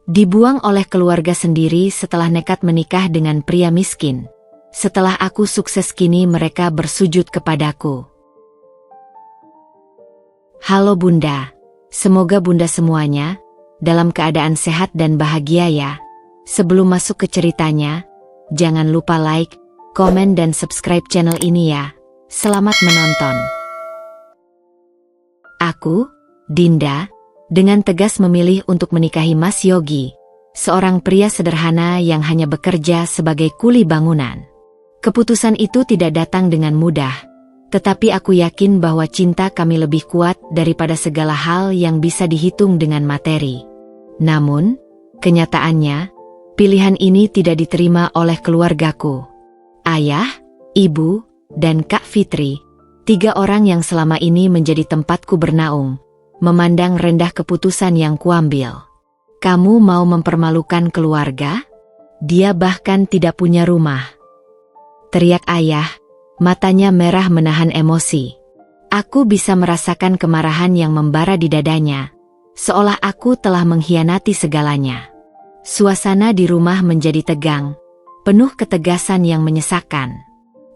Dibuang oleh keluarga sendiri setelah nekat menikah dengan pria miskin. Setelah aku sukses kini mereka bersujud kepadaku. Halo Bunda, semoga Bunda semuanya dalam keadaan sehat dan bahagia ya. Sebelum masuk ke ceritanya, jangan lupa like, komen dan subscribe channel ini ya. Selamat menonton. Aku, Dinda, dengan tegas memilih untuk menikahi Mas Yogi, seorang pria sederhana yang hanya bekerja sebagai kuli bangunan. Keputusan itu tidak datang dengan mudah, tetapi aku yakin bahwa cinta kami lebih kuat daripada segala hal yang bisa dihitung dengan materi. Namun, kenyataannya, pilihan ini tidak diterima oleh keluargaku. Ayah, ibu, dan Kak Fitri, 3 orang yang selama ini menjadi tempatku bernaung, memandang rendah keputusan yang kuambil. Kamu mau mempermalukan keluarga? Dia bahkan tidak punya rumah. Teriak ayah, matanya merah menahan emosi. Aku bisa merasakan kemarahan yang membara di dadanya, seolah aku telah mengkhianati segalanya. Suasana di rumah menjadi tegang, penuh ketegasan yang menyesakkan.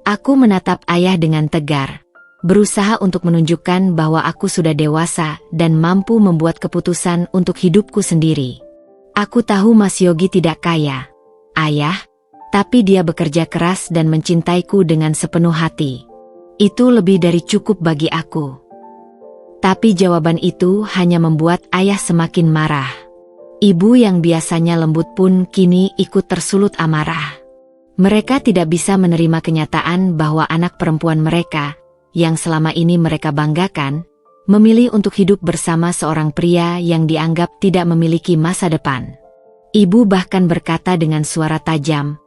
Aku menatap ayah dengan tegar, berusaha untuk menunjukkan bahwa aku sudah dewasa dan mampu membuat keputusan untuk hidupku sendiri. Aku tahu Mas Yogi tidak kaya, ayah, tapi dia bekerja keras dan mencintaiku dengan sepenuh hati. Itu lebih dari cukup bagi aku. Tapi jawaban itu hanya membuat ayah semakin marah. Ibu yang biasanya lembut pun kini ikut tersulut amarah. Mereka tidak bisa menerima kenyataan bahwa anak perempuan mereka, yang selama ini mereka banggakan, memilih untuk hidup bersama seorang pria yang dianggap tidak memiliki masa depan. Ibu bahkan berkata dengan suara tajam,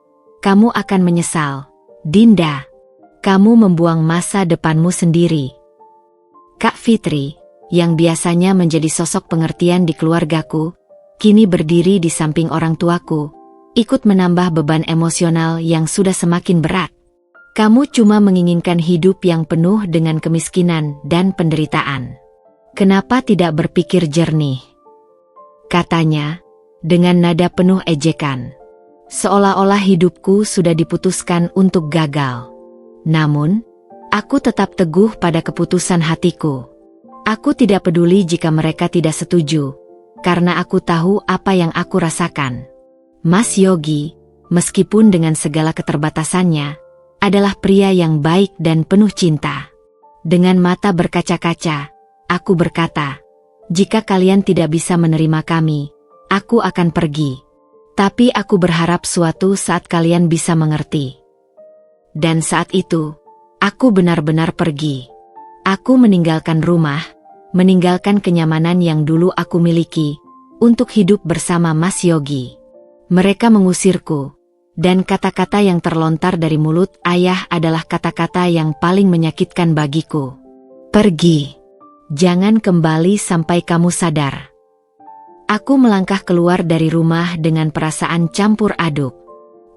"Kamu akan menyesal, Dinda. Kamu membuang masa depanmu sendiri." Kak Fitri, yang biasanya menjadi sosok pengertian di keluargaku, kini berdiri di samping orang tuaku, ikut menambah beban emosional yang sudah semakin berat. Kamu cuma menginginkan hidup yang penuh dengan kemiskinan dan penderitaan. Kenapa tidak berpikir jernih? Katanya, dengan nada penuh ejekan. Seolah-olah hidupku sudah diputuskan untuk gagal. Namun, aku tetap teguh pada keputusan hatiku. Aku tidak peduli jika mereka tidak setuju, karena aku tahu apa yang aku rasakan. Mas Yogi, meskipun dengan segala keterbatasannya, adalah pria yang baik dan penuh cinta. Dengan mata berkaca-kaca, aku berkata, "Jika kalian tidak bisa menerima kami, aku akan pergi. Tapi aku berharap suatu saat kalian bisa mengerti." Dan saat itu, aku benar-benar pergi. Aku meninggalkan rumah, meninggalkan kenyamanan yang dulu aku miliki, untuk hidup bersama Mas Yogi. Mereka mengusirku, dan kata-kata yang terlontar dari mulut ayah adalah kata-kata yang paling menyakitkan bagiku. "Pergi. Jangan kembali sampai kamu sadar." Aku melangkah keluar dari rumah dengan perasaan campur aduk.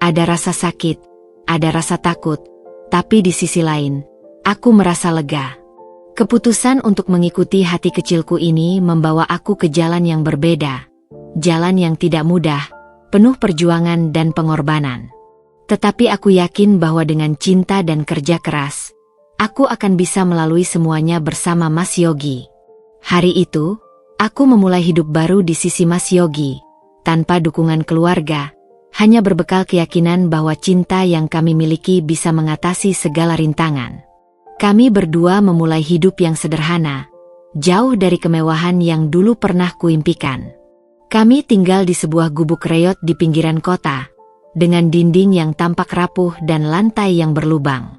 Ada rasa sakit, ada rasa takut, tapi di sisi lain, aku merasa lega. Keputusan untuk mengikuti hati kecilku ini membawa aku ke jalan yang berbeda. Jalan yang tidak mudah, penuh perjuangan dan pengorbanan. Tetapi aku yakin bahwa dengan cinta dan kerja keras, aku akan bisa melalui semuanya bersama Mas Yogi. Hari itu, aku memulai hidup baru di sisi Mas Yogi, tanpa dukungan keluarga, hanya berbekal keyakinan bahwa cinta yang kami miliki bisa mengatasi segala rintangan. Kami berdua memulai hidup yang sederhana, jauh dari kemewahan yang dulu pernah kuimpikan. Kami tinggal di sebuah gubuk reot di pinggiran kota, dengan dinding yang tampak rapuh dan lantai yang berlubang.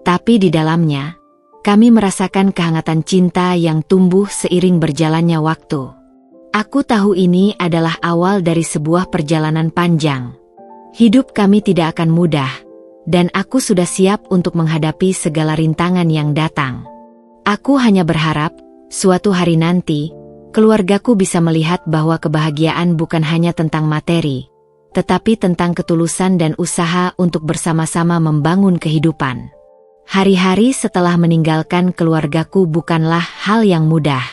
Tapi di dalamnya, kami merasakan kehangatan cinta yang tumbuh seiring berjalannya waktu. Aku tahu ini adalah awal dari sebuah perjalanan panjang. Hidup kami tidak akan mudah, dan aku sudah siap untuk menghadapi segala rintangan yang datang. Aku hanya berharap, suatu hari nanti, keluargaku bisa melihat bahwa kebahagiaan bukan hanya tentang materi, tetapi tentang ketulusan dan usaha untuk bersama-sama membangun kehidupan. Hari-hari setelah meninggalkan keluargaku bukanlah hal yang mudah.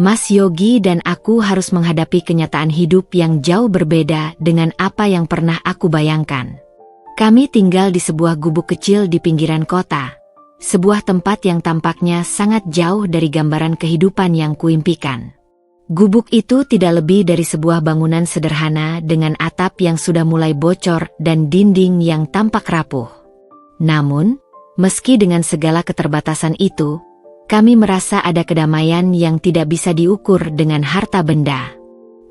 Mas Yogi dan aku harus menghadapi kenyataan hidup yang jauh berbeda dengan apa yang pernah aku bayangkan. Kami tinggal di sebuah gubuk kecil di pinggiran kota, sebuah tempat yang tampaknya sangat jauh dari gambaran kehidupan yang kuimpikan. Gubuk itu tidak lebih dari sebuah bangunan sederhana dengan atap yang sudah mulai bocor dan dinding yang tampak rapuh. Namun, meski dengan segala keterbatasan itu, kami merasa ada kedamaian yang tidak bisa diukur dengan harta benda.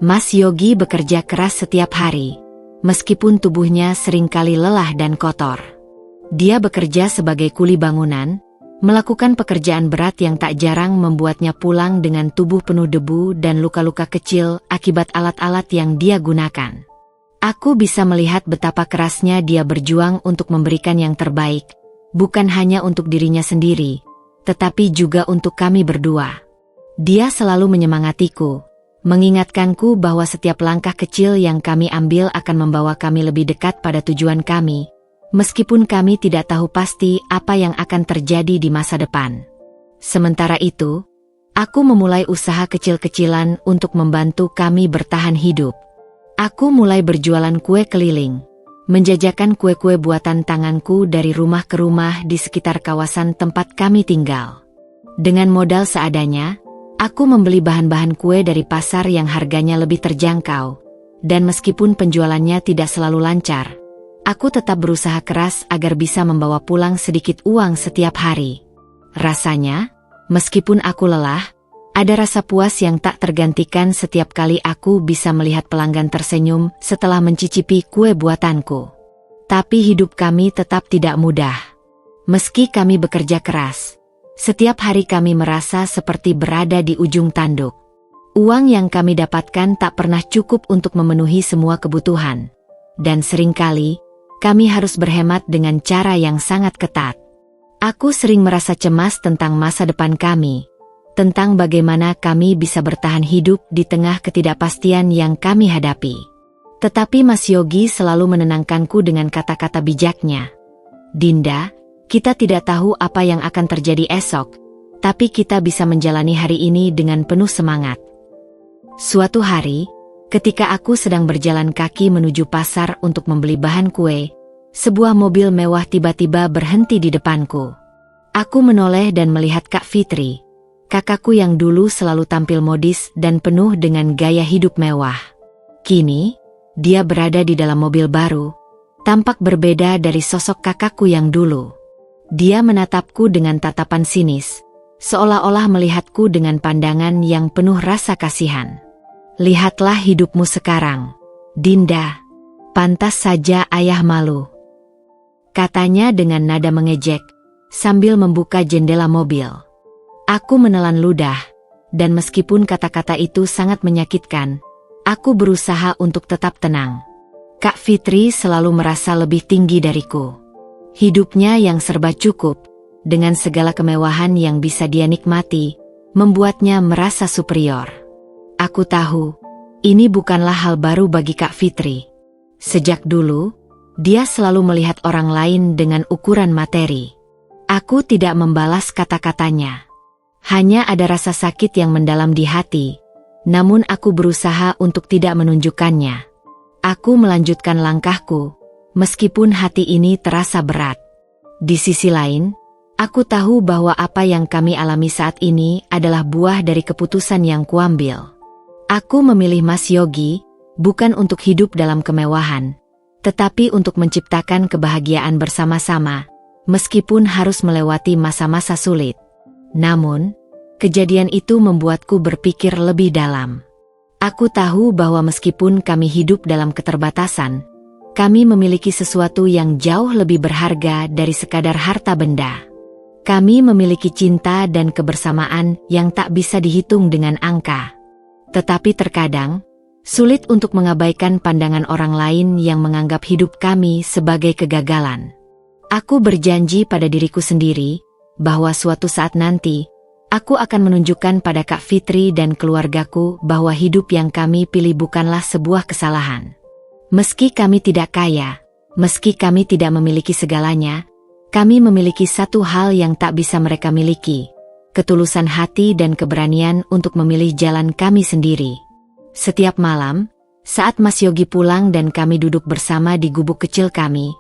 Mas Yogi bekerja keras setiap hari, meskipun tubuhnya seringkali lelah dan kotor. Dia bekerja sebagai kuli bangunan, melakukan pekerjaan berat yang tak jarang membuatnya pulang dengan tubuh penuh debu dan luka-luka kecil akibat alat-alat yang dia gunakan. Aku bisa melihat betapa kerasnya dia berjuang untuk memberikan yang terbaik, bukan hanya untuk dirinya sendiri, tetapi juga untuk kami berdua. Dia selalu menyemangatiku, mengingatkanku bahwa setiap langkah kecil yang kami ambil akan membawa kami lebih dekat pada tujuan kami, meskipun kami tidak tahu pasti apa yang akan terjadi di masa depan. Sementara itu, aku memulai usaha kecil-kecilan untuk membantu kami bertahan hidup. Aku mulai berjualan kue keliling, menjajakan kue-kue buatan tanganku dari rumah ke rumah di sekitar kawasan tempat kami tinggal. Dengan modal seadanya, aku membeli bahan-bahan kue dari pasar yang harganya lebih terjangkau, dan meskipun penjualannya tidak selalu lancar, aku tetap berusaha keras agar bisa membawa pulang sedikit uang setiap hari. Rasanya, meskipun aku lelah, ada rasa puas yang tak tergantikan setiap kali aku bisa melihat pelanggan tersenyum setelah mencicipi kue buatanku. Tapi hidup kami tetap tidak mudah. Meski kami bekerja keras, setiap hari kami merasa seperti berada di ujung tanduk. Uang yang kami dapatkan tak pernah cukup untuk memenuhi semua kebutuhan. Dan seringkali, kami harus berhemat dengan cara yang sangat ketat. Aku sering merasa cemas tentang masa depan kami, tentang bagaimana kami bisa bertahan hidup di tengah ketidakpastian yang kami hadapi. Tetapi Mas Yogi selalu menenangkanku dengan kata-kata bijaknya. Dinda, kita tidak tahu apa yang akan terjadi esok, tapi kita bisa menjalani hari ini dengan penuh semangat. Suatu hari, ketika aku sedang berjalan kaki menuju pasar untuk membeli bahan kue, sebuah mobil mewah tiba-tiba berhenti di depanku. Aku menoleh dan melihat Kak Fitri, kakakku yang dulu selalu tampil modis dan penuh dengan gaya hidup mewah. Kini, dia berada di dalam mobil baru, tampak berbeda dari sosok kakakku yang dulu. Dia menatapku dengan tatapan sinis, seolah-olah melihatku dengan pandangan yang penuh rasa kasihan. Lihatlah hidupmu sekarang, Dinda. Pantas saja ayah malu, katanya dengan nada mengejek, sambil membuka jendela mobil. Aku menelan ludah, dan meskipun kata-kata itu sangat menyakitkan, aku berusaha untuk tetap tenang. Kak Fitri selalu merasa lebih tinggi dariku. Hidupnya yang serba cukup, dengan segala kemewahan yang bisa dia nikmati, membuatnya merasa superior. Aku tahu, ini bukanlah hal baru bagi Kak Fitri. Sejak dulu, dia selalu melihat orang lain dengan ukuran materi. Aku tidak membalas kata-katanya. Hanya ada rasa sakit yang mendalam di hati, namun aku berusaha untuk tidak menunjukkannya. Aku melanjutkan langkahku, meskipun hati ini terasa berat. Di sisi lain, aku tahu bahwa apa yang kami alami saat ini adalah buah dari keputusan yang kuambil. Aku memilih Mas Yogi, bukan untuk hidup dalam kemewahan, tetapi untuk menciptakan kebahagiaan bersama-sama, meskipun harus melewati masa-masa sulit. Namun, kejadian itu membuatku berpikir lebih dalam. Aku tahu bahwa meskipun kami hidup dalam keterbatasan, kami memiliki sesuatu yang jauh lebih berharga dari sekadar harta benda. Kami memiliki cinta dan kebersamaan yang tak bisa dihitung dengan angka. Tetapi terkadang, sulit untuk mengabaikan pandangan orang lain yang menganggap hidup kami sebagai kegagalan. Aku berjanji pada diriku sendiri, bahwa suatu saat nanti, aku akan menunjukkan pada Kak Fitri dan keluargaku bahwa hidup yang kami pilih bukanlah sebuah kesalahan. Meski kami tidak kaya, meski kami tidak memiliki segalanya, kami memiliki satu hal yang tak bisa mereka miliki, ketulusan hati dan keberanian untuk memilih jalan kami sendiri. Setiap malam, saat Mas Yogi pulang dan kami duduk bersama di gubuk kecil kami,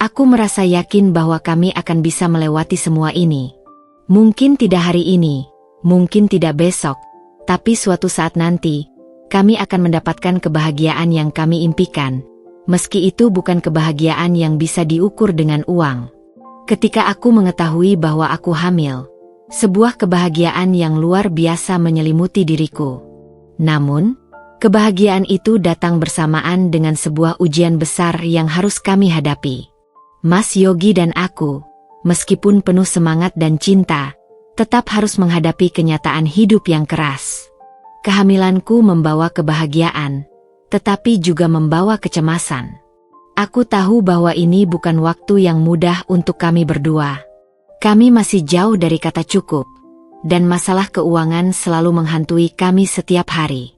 aku merasa yakin bahwa kami akan bisa melewati semua ini. Mungkin tidak hari ini, mungkin tidak besok, tapi suatu saat nanti, kami akan mendapatkan kebahagiaan yang kami impikan, meski itu bukan kebahagiaan yang bisa diukur dengan uang. Ketika aku mengetahui bahwa aku hamil, sebuah kebahagiaan yang luar biasa menyelimuti diriku. Namun, kebahagiaan itu datang bersamaan dengan sebuah ujian besar yang harus kami hadapi. Mas Yogi dan aku, meskipun penuh semangat dan cinta, tetap harus menghadapi kenyataan hidup yang keras. Kehamilanku membawa kebahagiaan, tetapi juga membawa kecemasan. Aku tahu bahwa ini bukan waktu yang mudah untuk kami berdua. Kami masih jauh dari kata cukup, dan masalah keuangan selalu menghantui kami setiap hari.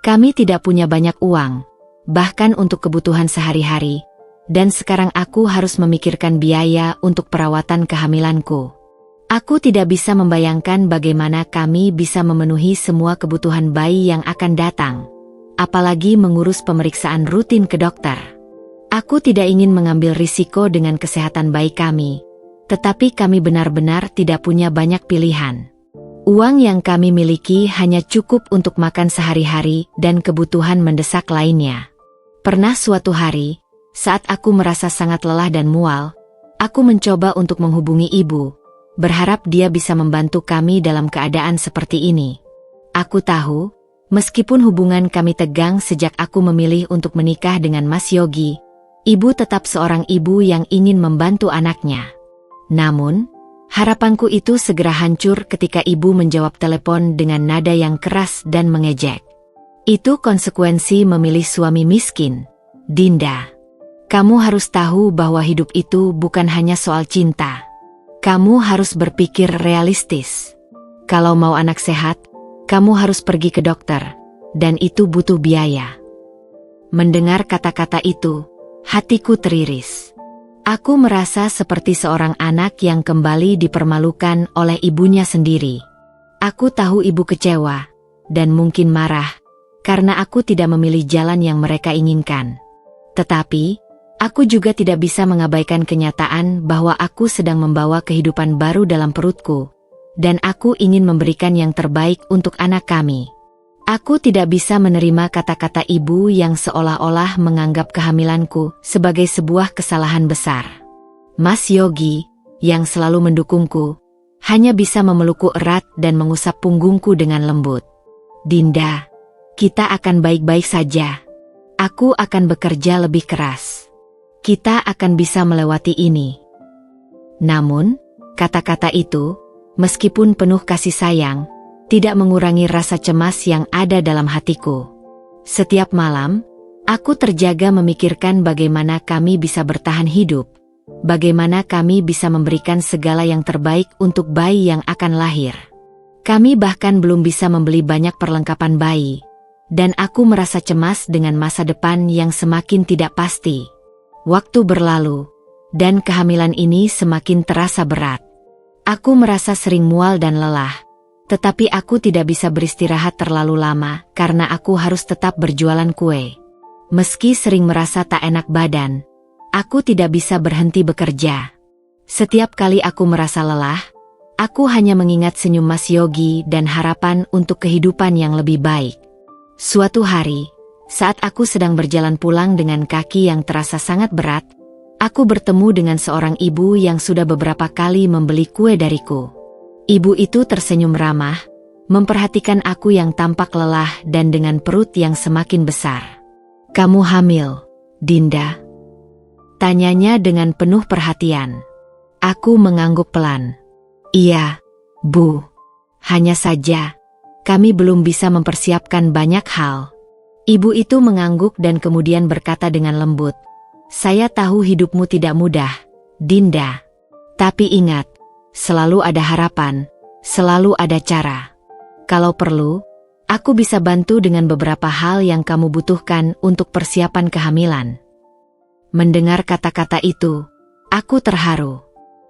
Kami tidak punya banyak uang, bahkan untuk kebutuhan sehari-hari, dan sekarang aku harus memikirkan biaya untuk perawatan kehamilanku. Aku tidak bisa membayangkan bagaimana kami bisa memenuhi semua kebutuhan bayi yang akan datang, apalagi mengurus pemeriksaan rutin ke dokter. Aku tidak ingin mengambil risiko dengan kesehatan bayi kami, tetapi kami benar-benar tidak punya banyak pilihan. Uang yang kami miliki hanya cukup untuk makan sehari-hari dan kebutuhan mendesak lainnya. Pernah suatu hari, saat aku merasa sangat lelah dan mual, aku mencoba untuk menghubungi ibu, berharap dia bisa membantu kami dalam keadaan seperti ini. Aku tahu, meskipun hubungan kami tegang sejak aku memilih untuk menikah dengan Mas Yogi, ibu tetap seorang ibu yang ingin membantu anaknya. Namun, harapanku itu segera hancur ketika ibu menjawab telepon dengan nada yang keras dan mengejek. Itu konsekuensi memilih suami miskin. Dinda, kamu harus tahu bahwa hidup itu bukan hanya soal cinta. Kamu harus berpikir realistis. Kalau mau anak sehat, kamu harus pergi ke dokter, dan itu butuh biaya. Mendengar kata-kata itu, hatiku teriris. Aku merasa seperti seorang anak yang kembali dipermalukan oleh ibunya sendiri. Aku tahu ibu kecewa, dan mungkin marah, karena aku tidak memilih jalan yang mereka inginkan. Tetapi, aku juga tidak bisa mengabaikan kenyataan bahwa aku sedang membawa kehidupan baru dalam perutku, dan aku ingin memberikan yang terbaik untuk anak kami. Aku tidak bisa menerima kata-kata ibu yang seolah-olah menganggap kehamilanku sebagai sebuah kesalahan besar. Mas Yogi, yang selalu mendukungku, hanya bisa memelukku erat dan mengusap punggungku dengan lembut. Dinda, kita akan baik-baik saja. Aku akan bekerja lebih keras. Kita akan bisa melewati ini. Namun, kata-kata itu, meskipun penuh kasih sayang, tidak mengurangi rasa cemas yang ada dalam hatiku. Setiap malam, aku terjaga memikirkan bagaimana kami bisa bertahan hidup, bagaimana kami bisa memberikan segala yang terbaik untuk bayi yang akan lahir. Kami bahkan belum bisa membeli banyak perlengkapan bayi, dan aku merasa cemas dengan masa depan yang semakin tidak pasti. Waktu berlalu, dan kehamilan ini semakin terasa berat. Aku merasa sering mual dan lelah. Tetapi aku tidak bisa beristirahat terlalu lama karena aku harus tetap berjualan kue. Meski sering merasa tak enak badan, aku tidak bisa berhenti bekerja. Setiap kali aku merasa lelah, aku hanya mengingat senyum Mas Yogi dan harapan untuk kehidupan yang lebih baik. Suatu hari, saat aku sedang berjalan pulang dengan kaki yang terasa sangat berat, aku bertemu dengan seorang ibu yang sudah beberapa kali membeli kue dariku. Ibu itu tersenyum ramah, memperhatikan aku yang tampak lelah dan dengan perut yang semakin besar. "Kamu hamil, Dinda?" tanyanya dengan penuh perhatian. Aku mengangguk pelan. "Iya, Bu. Hanya saja, kami belum bisa mempersiapkan banyak hal." Ibu itu mengangguk dan kemudian berkata dengan lembut, "Saya tahu hidupmu tidak mudah, Dinda. Tapi ingat, selalu ada harapan, selalu ada cara. Kalau perlu, aku bisa bantu dengan beberapa hal yang kamu butuhkan untuk persiapan kehamilan." Mendengar kata-kata itu, aku terharu.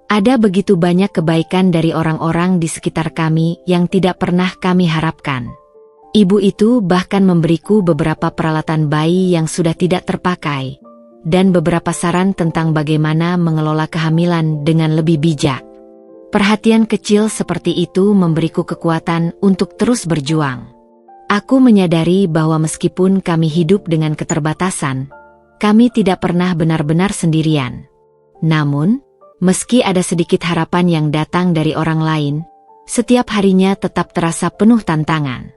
Ada begitu banyak kebaikan dari orang-orang di sekitar kami yang tidak pernah kami harapkan. Ibu itu bahkan memberiku beberapa peralatan bayi yang sudah tidak terpakai, dan beberapa saran tentang bagaimana mengelola kehamilan dengan lebih bijak. Perhatian kecil seperti itu memberiku kekuatan untuk terus berjuang. Aku menyadari bahwa meskipun kami hidup dengan keterbatasan, kami tidak pernah benar-benar sendirian. Namun, meski ada sedikit harapan yang datang dari orang lain, setiap harinya tetap terasa penuh tantangan.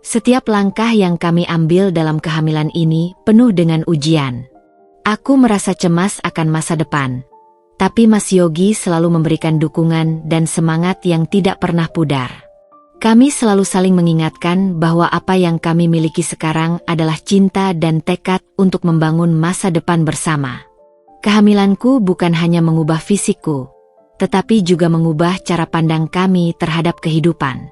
Setiap langkah yang kami ambil dalam kehamilan ini penuh dengan ujian. Aku merasa cemas akan masa depan. Tapi Mas Yogi selalu memberikan dukungan dan semangat yang tidak pernah pudar. Kami selalu saling mengingatkan bahwa apa yang kami miliki sekarang adalah cinta dan tekad untuk membangun masa depan bersama. Kehamilanku bukan hanya mengubah fisikku, tetapi juga mengubah cara pandang kami terhadap kehidupan.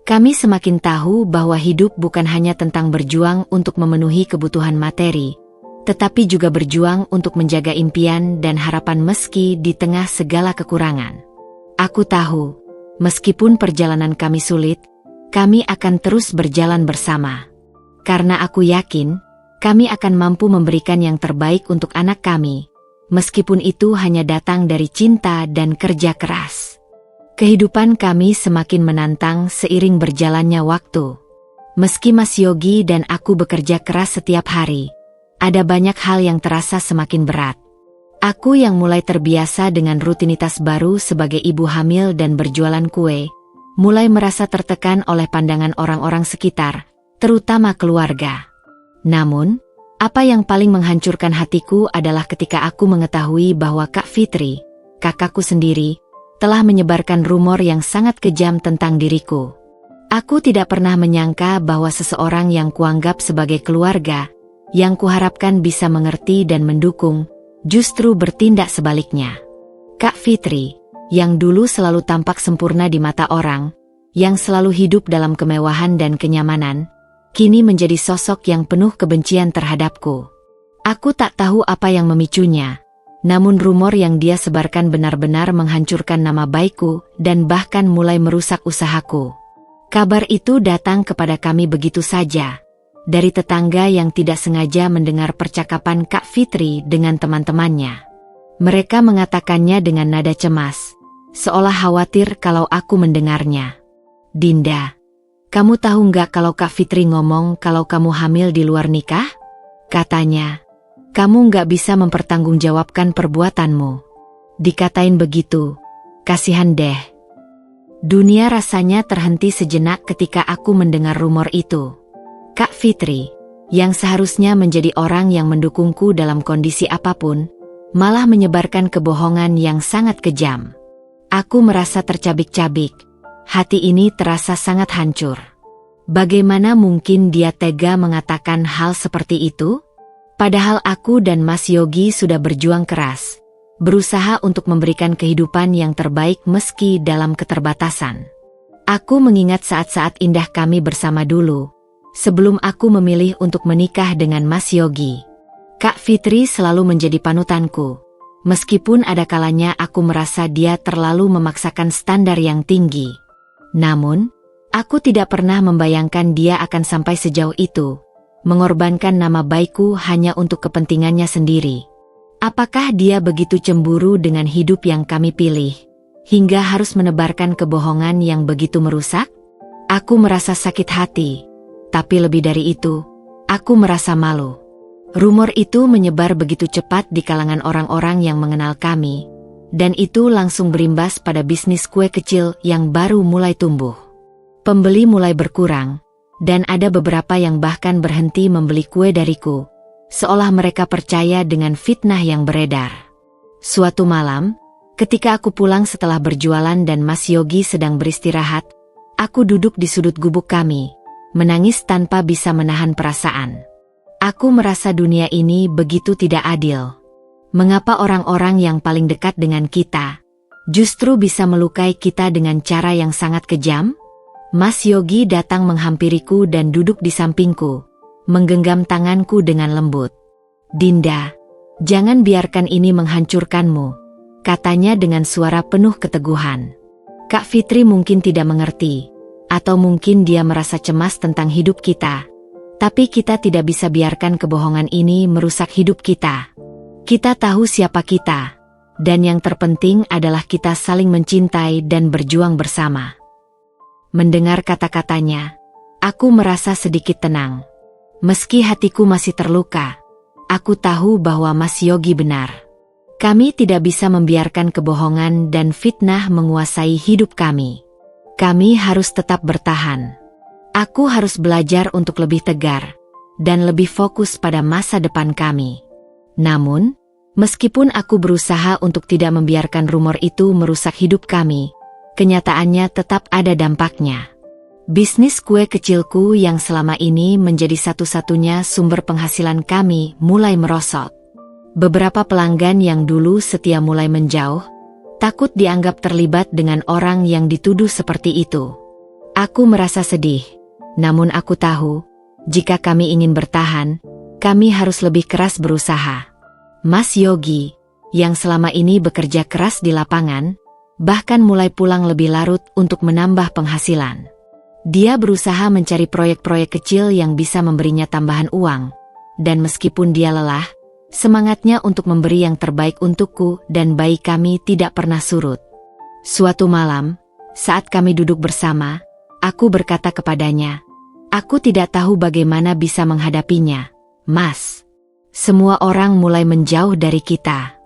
Kami semakin tahu bahwa hidup bukan hanya tentang berjuang untuk memenuhi kebutuhan materi, tetapi juga berjuang untuk menjaga impian dan harapan meski di tengah segala kekurangan. Aku tahu, meskipun perjalanan kami sulit, kami akan terus berjalan bersama. Karena aku yakin, kami akan mampu memberikan yang terbaik untuk anak kami, meskipun itu hanya datang dari cinta dan kerja keras. Kehidupan kami semakin menantang seiring berjalannya waktu. Meski Mas Yogi dan aku bekerja keras setiap hari, ada banyak hal yang terasa semakin berat. Aku yang mulai terbiasa dengan rutinitas baru sebagai ibu hamil dan berjualan kue, mulai merasa tertekan oleh pandangan orang-orang sekitar, terutama keluarga. Namun, apa yang paling menghancurkan hatiku adalah ketika aku mengetahui bahwa Kak Fitri, kakakku sendiri, telah menyebarkan rumor yang sangat kejam tentang diriku. Aku tidak pernah menyangka bahwa seseorang yang kuanggap sebagai keluarga, yang kuharapkan bisa mengerti dan mendukung, justru bertindak sebaliknya. Kak Fitri, yang dulu selalu tampak sempurna di mata orang, yang selalu hidup dalam kemewahan dan kenyamanan, kini menjadi sosok yang penuh kebencian terhadapku. Aku tak tahu apa yang memicunya. Namun rumor yang dia sebarkan benar-benar menghancurkan nama baikku dan bahkan mulai merusak usahaku. Kabar itu datang kepada kami begitu saja, dari tetangga yang tidak sengaja mendengar percakapan Kak Fitri dengan teman-temannya. Mereka mengatakannya dengan nada cemas, seolah khawatir kalau aku mendengarnya. "Dinda, kamu tahu nggak kalau Kak Fitri ngomong kalau kamu hamil di luar nikah?" Katanya. "Kamu nggak bisa mempertanggungjawabkan perbuatanmu." Dikatain begitu, kasihan deh. Dunia rasanya terhenti sejenak ketika aku mendengar rumor itu. Kak Fitri, yang seharusnya menjadi orang yang mendukungku dalam kondisi apapun, malah menyebarkan kebohongan yang sangat kejam. Aku merasa tercabik-cabik, hati ini terasa sangat hancur. Bagaimana mungkin dia tega mengatakan hal seperti itu? Padahal aku dan Mas Yogi sudah berjuang keras, berusaha untuk memberikan kehidupan yang terbaik meski dalam keterbatasan. Aku mengingat saat-saat indah kami bersama dulu, sebelum aku memilih untuk menikah dengan Mas Yogi. Kak Fitri selalu menjadi panutanku, meskipun ada kalanya aku merasa dia terlalu memaksakan standar yang tinggi. Namun, aku tidak pernah membayangkan dia akan sampai sejauh itu, mengorbankan nama baikku hanya untuk kepentingannya sendiri. Apakah dia begitu cemburu dengan hidup yang kami pilih, hingga harus menebarkan kebohongan yang begitu merusak? Aku merasa sakit hati, tapi lebih dari itu, aku merasa malu. Rumor itu menyebar begitu cepat di kalangan orang-orang yang mengenal kami, dan itu langsung berimbas pada bisnis kue kecil yang baru mulai tumbuh. Pembeli mulai berkurang, dan ada beberapa yang bahkan berhenti membeli kue dariku, seolah mereka percaya dengan fitnah yang beredar. Suatu malam, ketika aku pulang setelah berjualan dan Mas Yogi sedang beristirahat, aku duduk di sudut gubuk kami, menangis tanpa bisa menahan perasaan. Aku merasa dunia ini begitu tidak adil. Mengapa orang-orang yang paling dekat dengan kita, justru bisa melukai kita dengan cara yang sangat kejam? Mas Yogi datang menghampiriku dan duduk di sampingku, menggenggam tanganku dengan lembut. "Dinda, jangan biarkan ini menghancurkanmu. katanya dengan suara penuh keteguhan. Kak Fitri mungkin tidak mengerti, atau mungkin dia merasa cemas tentang hidup kita. Tapi kita tidak bisa biarkan kebohongan ini merusak hidup kita. Kita tahu siapa kita, dan yang terpenting adalah kita saling mencintai dan berjuang bersama. Mendengar kata-katanya, aku merasa sedikit tenang. Meski hatiku masih terluka, aku tahu bahwa Mas Yogi benar. Kami tidak bisa membiarkan kebohongan dan fitnah menguasai hidup kami. Kami harus tetap bertahan. Aku harus belajar untuk lebih tegar dan lebih fokus pada masa depan kami. Namun, meskipun aku berusaha untuk tidak membiarkan rumor itu merusak hidup kami, kenyataannya tetap ada dampaknya. Bisnis kue kecilku yang selama ini menjadi satu-satunya sumber penghasilan kami mulai merosot. Beberapa pelanggan yang dulu setia mulai menjauh, takut dianggap terlibat dengan orang yang dituduh seperti itu. Aku merasa sedih, namun aku tahu, jika kami ingin bertahan, kami harus lebih keras berusaha. Mas Yogi, yang selama ini bekerja keras di lapangan, bahkan mulai pulang lebih larut untuk menambah penghasilan. Dia berusaha mencari proyek-proyek kecil yang bisa memberinya tambahan uang, dan meskipun dia lelah, semangatnya untuk memberi yang terbaik untukku dan bayi kami tidak pernah surut. Suatu malam, saat kami duduk bersama, aku berkata kepadanya, "Aku tidak tahu bagaimana bisa menghadapinya, Mas. Semua orang mulai menjauh dari kita.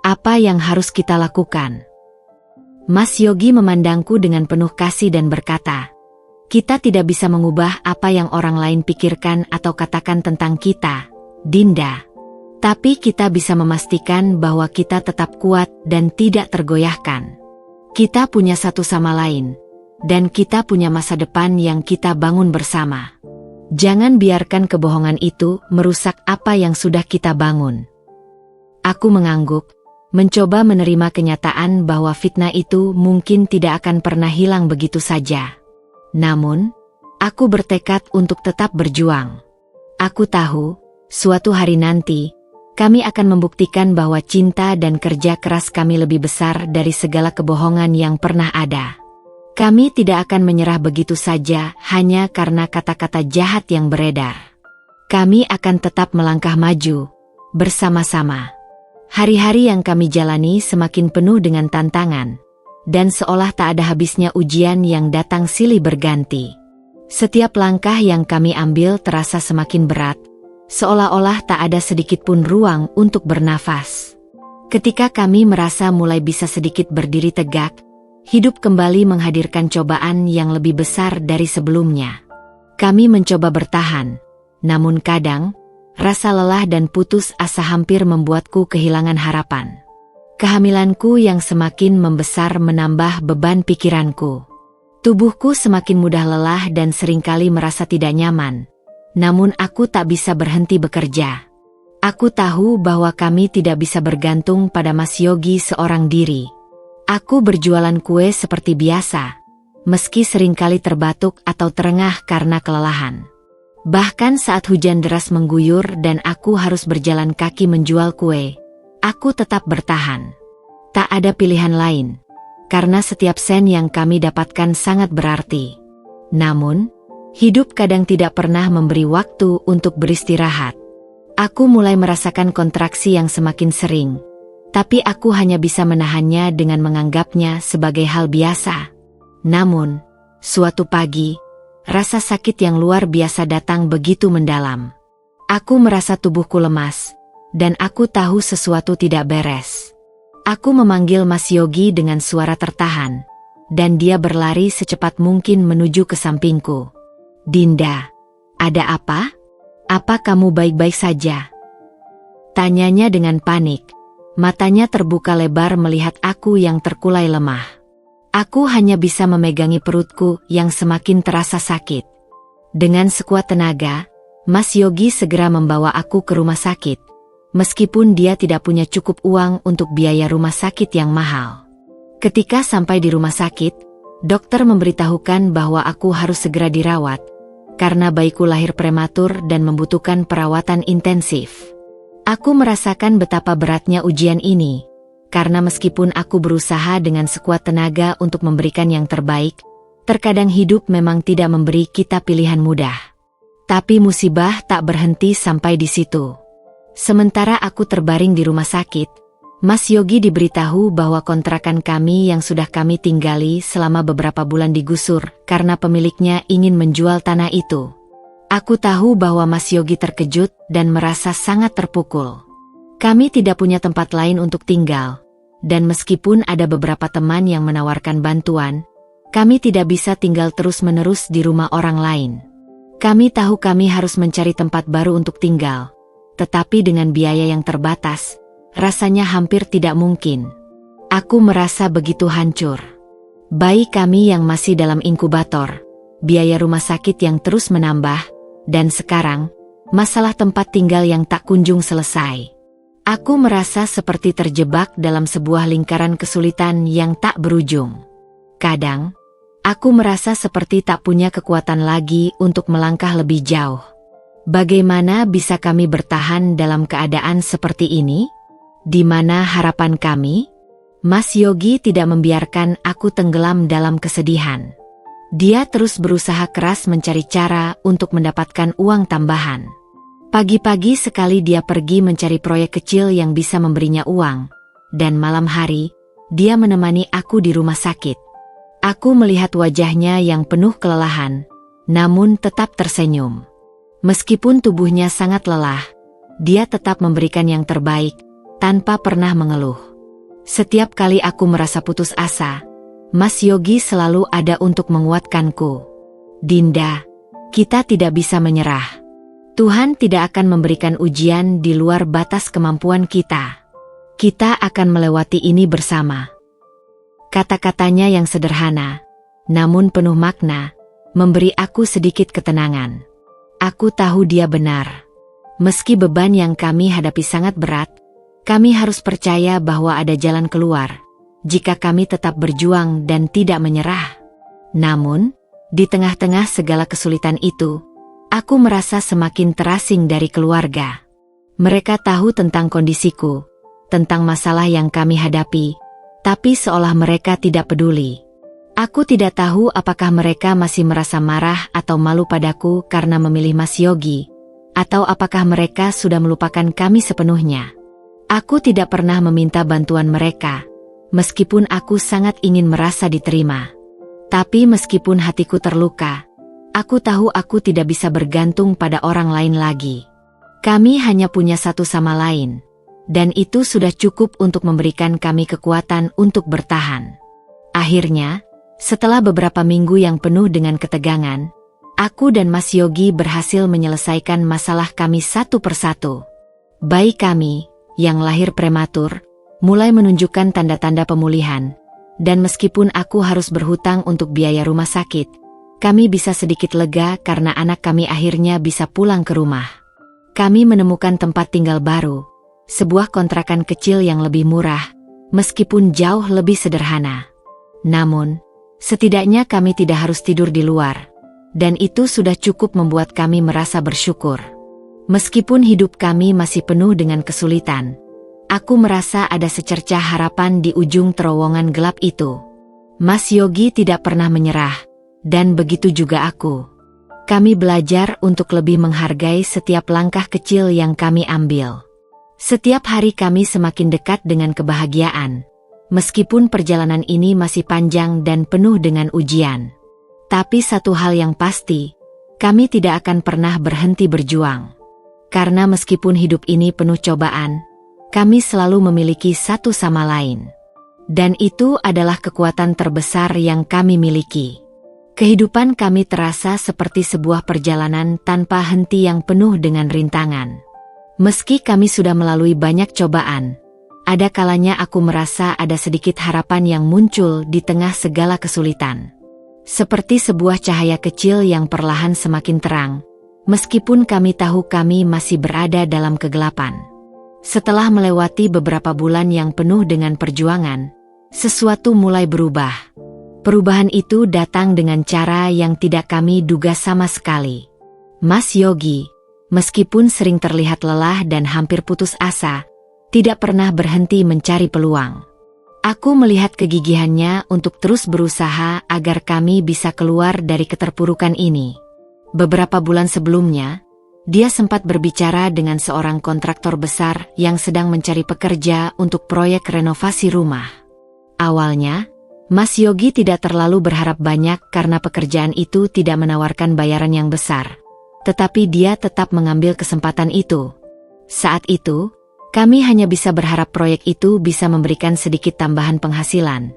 Apa yang harus kita lakukan?" Mas Yogi memandangku dengan penuh kasih dan berkata, "Kita tidak bisa mengubah apa yang orang lain pikirkan atau katakan tentang kita, Dinda. Tapi kita bisa memastikan bahwa kita tetap kuat dan tidak tergoyahkan. Kita punya satu sama lain, dan kita punya masa depan yang kita bangun bersama. Jangan biarkan kebohongan itu merusak apa yang sudah kita bangun." Aku mengangguk, mencoba menerima kenyataan bahwa fitnah itu mungkin tidak akan pernah hilang begitu saja. Namun, aku bertekad untuk tetap berjuang. Aku tahu, suatu hari nanti, kami akan membuktikan bahwa cinta dan kerja keras kami lebih besar dari segala kebohongan yang pernah ada. Kami tidak akan menyerah begitu saja hanya karena kata-kata jahat yang beredar. Kami akan tetap melangkah maju, bersama-sama. Hari-hari yang kami jalani semakin penuh dengan tantangan, dan seolah tak ada habisnya ujian yang datang silih berganti. Setiap langkah yang kami ambil terasa semakin berat, seolah-olah tak ada sedikit pun ruang untuk bernafas. Ketika kami merasa mulai bisa sedikit berdiri tegak, hidup kembali menghadirkan cobaan yang lebih besar dari sebelumnya. Kami mencoba bertahan, namun kadang, rasa lelah dan putus asa hampir membuatku kehilangan harapan. Kehamilanku yang semakin membesar menambah beban pikiranku. Tubuhku semakin mudah lelah dan seringkali merasa tidak nyaman. Namun aku tak bisa berhenti bekerja. Aku tahu bahwa kami tidak bisa bergantung pada Mas Yogi seorang diri. Aku berjualan kue seperti biasa, meski seringkali terbatuk atau terengah karena kelelahan. Bahkan saat hujan deras mengguyur dan aku harus berjalan kaki menjual kue, aku tetap bertahan. Tak ada pilihan lain, karena setiap sen yang kami dapatkan sangat berarti. Namun, hidup kadang tidak pernah memberi waktu untuk beristirahat. Aku mulai merasakan kontraksi yang semakin sering, tapi aku hanya bisa menahannya dengan menganggapnya sebagai hal biasa. Namun, suatu pagi, rasa sakit yang luar biasa datang begitu mendalam. Aku merasa tubuhku lemas, dan aku tahu sesuatu tidak beres. Aku memanggil Mas Yogi dengan suara tertahan, dan dia berlari secepat mungkin menuju ke sampingku. "Dinda, ada apa? Apa kamu baik-baik saja?" Tanyanya dengan panik. Matanya terbuka lebar melihat aku yang terkulai lemah. Aku hanya bisa memegangi perutku yang semakin terasa sakit. Dengan sekuat tenaga, Mas Yogi segera membawa aku ke rumah sakit, meskipun dia tidak punya cukup uang untuk biaya rumah sakit yang mahal. Ketika sampai di rumah sakit, dokter memberitahukan bahwa aku harus segera dirawat, karena bayiku lahir prematur dan membutuhkan perawatan intensif. Aku merasakan betapa beratnya ujian ini, karena meskipun aku berusaha dengan sekuat tenaga untuk memberikan yang terbaik, terkadang hidup memang tidak memberi kita pilihan mudah. Tapi musibah tak berhenti sampai di situ. Sementara aku terbaring di rumah sakit, Mas Yogi diberitahu bahwa kontrakan kami yang sudah kami tinggali selama beberapa bulan digusur karena pemiliknya ingin menjual tanah itu. Aku tahu bahwa Mas Yogi terkejut dan merasa sangat terpukul. Kami tidak punya tempat lain untuk tinggal, dan meskipun ada beberapa teman yang menawarkan bantuan, kami tidak bisa tinggal terus-menerus di rumah orang lain. Kami tahu kami harus mencari tempat baru untuk tinggal, tetapi dengan biaya yang terbatas, rasanya hampir tidak mungkin. Aku merasa begitu hancur. Bayi kami yang masih dalam inkubator, biaya rumah sakit yang terus menambah, dan sekarang, masalah tempat tinggal yang tak kunjung selesai. Aku merasa seperti terjebak dalam sebuah lingkaran kesulitan yang tak berujung. Kadang, aku merasa seperti tak punya kekuatan lagi untuk melangkah lebih jauh. Bagaimana bisa kami bertahan dalam keadaan seperti ini? Di mana harapan kami? Mas Yogi tidak membiarkan aku tenggelam dalam kesedihan. Dia terus berusaha keras mencari cara untuk mendapatkan uang tambahan. Pagi-pagi sekali dia pergi mencari proyek kecil yang bisa memberinya uang, dan malam hari, dia menemani aku di rumah sakit. Aku melihat wajahnya yang penuh kelelahan, namun tetap tersenyum. Meskipun tubuhnya sangat lelah, dia tetap memberikan yang terbaik, tanpa pernah mengeluh. Setiap kali aku merasa putus asa, Mas Yogi selalu ada untuk menguatkanku. Dinda, kita tidak bisa menyerah. Tuhan tidak akan memberikan ujian di luar batas kemampuan kita. Kita akan melewati ini bersama. Kata-katanya yang sederhana, namun penuh makna, memberi aku sedikit ketenangan. Aku tahu dia benar. Meski beban yang kami hadapi sangat berat, kami harus percaya bahwa ada jalan keluar, jika kami tetap berjuang dan tidak menyerah. Namun, di tengah-tengah segala kesulitan itu, aku merasa semakin terasing dari keluarga. Mereka tahu tentang kondisiku, tentang masalah yang kami hadapi, tapi seolah mereka tidak peduli. Aku tidak tahu apakah mereka masih merasa marah atau malu padaku karena memilih Mas Yogi, atau apakah mereka sudah melupakan kami sepenuhnya. Aku tidak pernah meminta bantuan mereka, meskipun aku sangat ingin merasa diterima. Tapi meskipun hatiku terluka, aku tahu aku tidak bisa bergantung pada orang lain lagi. Kami hanya punya satu sama lain, dan itu sudah cukup untuk memberikan kami kekuatan untuk bertahan. Akhirnya, setelah beberapa minggu yang penuh dengan ketegangan, aku dan Mas Yogi berhasil menyelesaikan masalah kami satu persatu. Bayi kami, yang lahir prematur, mulai menunjukkan tanda-tanda pemulihan, dan meskipun aku harus berhutang untuk biaya rumah sakit, kami bisa sedikit lega karena anak kami akhirnya bisa pulang ke rumah. Kami menemukan tempat tinggal baru, sebuah kontrakan kecil yang lebih murah, meskipun jauh lebih sederhana. Namun, setidaknya kami tidak harus tidur di luar, dan itu sudah cukup membuat kami merasa bersyukur. Meskipun hidup kami masih penuh dengan kesulitan, aku merasa ada secercah harapan di ujung terowongan gelap itu. Mas Yogi tidak pernah menyerah, dan begitu juga aku. Kami belajar untuk lebih menghargai setiap langkah kecil yang kami ambil. Setiap hari kami semakin dekat dengan kebahagiaan, meskipun perjalanan ini masih panjang dan penuh dengan ujian. Tapi satu hal yang pasti, kami tidak akan pernah berhenti berjuang. Karena meskipun hidup ini penuh cobaan, kami selalu memiliki satu sama lain. Dan itu adalah kekuatan terbesar yang kami miliki. Kehidupan kami terasa seperti sebuah perjalanan tanpa henti yang penuh dengan rintangan. Meski kami sudah melalui banyak cobaan, ada kalanya aku merasa ada sedikit harapan yang muncul di tengah segala kesulitan. Seperti sebuah cahaya kecil yang perlahan semakin terang, meskipun kami tahu kami masih berada dalam kegelapan. Setelah melewati beberapa bulan yang penuh dengan perjuangan, sesuatu mulai berubah. Perubahan itu datang dengan cara yang tidak kami duga sama sekali. Mas Yogi, meskipun sering terlihat lelah dan hampir putus asa, tidak pernah berhenti mencari peluang. Aku melihat kegigihannya untuk terus berusaha agar kami bisa keluar dari keterpurukan ini. Beberapa bulan sebelumnya, dia sempat berbicara dengan seorang kontraktor besar yang sedang mencari pekerja untuk proyek renovasi rumah. Awalnya, Mas Yogi tidak terlalu berharap banyak karena pekerjaan itu tidak menawarkan bayaran yang besar. Tetapi dia tetap mengambil kesempatan itu. Saat itu, kami hanya bisa berharap proyek itu bisa memberikan sedikit tambahan penghasilan.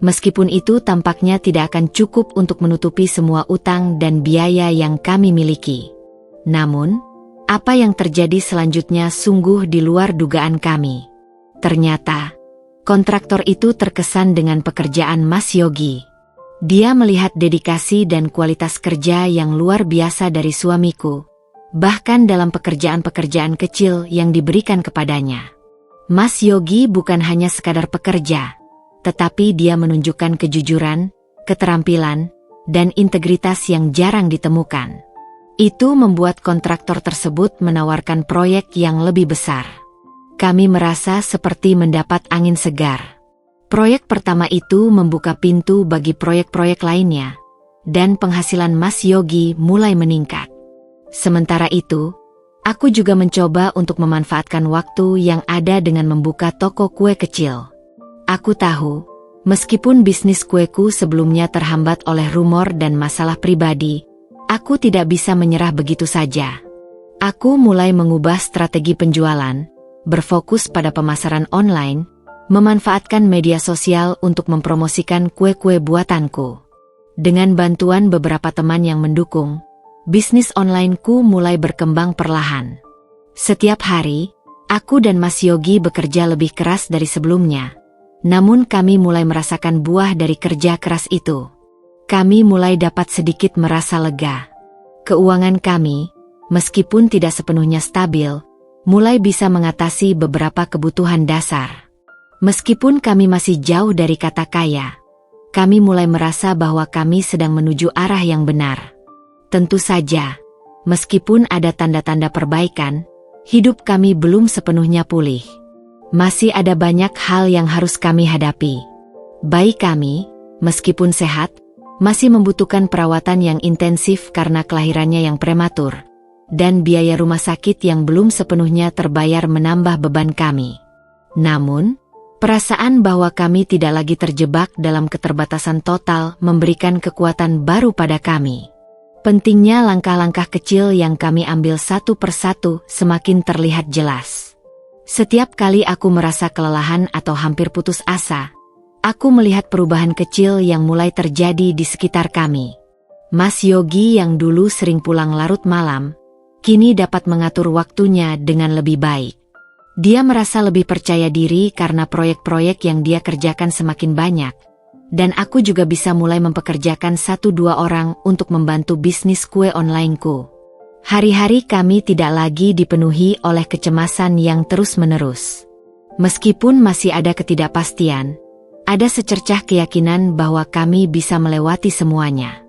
Meskipun itu tampaknya tidak akan cukup untuk menutupi semua utang dan biaya yang kami miliki. Namun, apa yang terjadi selanjutnya sungguh di luar dugaan kami. Ternyata, kontraktor itu terkesan dengan pekerjaan Mas Yogi. Dia melihat dedikasi dan kualitas kerja yang luar biasa dari suamiku, bahkan dalam pekerjaan-pekerjaan kecil yang diberikan kepadanya. Mas Yogi bukan hanya sekadar pekerja, tetapi dia menunjukkan kejujuran, keterampilan, dan integritas yang jarang ditemukan. Itu membuat kontraktor tersebut menawarkan proyek yang lebih besar. Kami merasa seperti mendapat angin segar. Proyek pertama itu membuka pintu bagi proyek-proyek lainnya, dan penghasilan Mas Yogi mulai meningkat. Sementara itu, aku juga mencoba untuk memanfaatkan waktu yang ada dengan membuka toko kue kecil. Aku tahu, meskipun bisnis kueku sebelumnya terhambat oleh rumor dan masalah pribadi, aku tidak bisa menyerah begitu saja. Aku mulai mengubah strategi penjualan, berfokus pada pemasaran online, memanfaatkan media sosial untuk mempromosikan kue-kue buatanku. Dengan bantuan beberapa teman yang mendukung, bisnis onlineku mulai berkembang perlahan. Setiap hari, aku dan Mas Yogi bekerja lebih keras dari sebelumnya. Namun kami mulai merasakan buah dari kerja keras itu. Kami mulai dapat sedikit merasa lega. Keuangan kami, meskipun tidak sepenuhnya stabil, mulai bisa mengatasi beberapa kebutuhan dasar. Meskipun kami masih jauh dari kata kaya, kami mulai merasa bahwa kami sedang menuju arah yang benar. Tentu saja, meskipun ada tanda-tanda perbaikan, hidup kami belum sepenuhnya pulih. Masih ada banyak hal yang harus kami hadapi. Bayi kami, meskipun sehat, masih membutuhkan perawatan yang intensif karena kelahirannya yang prematur, dan biaya rumah sakit yang belum sepenuhnya terbayar menambah beban kami. Namun, perasaan bahwa kami tidak lagi terjebak dalam keterbatasan total memberikan kekuatan baru pada kami. Pentingnya langkah-langkah kecil yang kami ambil satu persatu semakin terlihat jelas. Setiap kali aku merasa kelelahan atau hampir putus asa, aku melihat perubahan kecil yang mulai terjadi di sekitar kami. Mas Yogi yang dulu sering pulang larut malam, kini dapat mengatur waktunya dengan lebih baik. Dia merasa lebih percaya diri karena proyek-proyek yang dia kerjakan semakin banyak, dan aku juga bisa mulai mempekerjakan 1-2 orang untuk membantu bisnis kue onlineku. Hari-hari kami tidak lagi dipenuhi oleh kecemasan yang terus-menerus. Meskipun masih ada ketidakpastian, ada secercah keyakinan bahwa kami bisa melewati semuanya.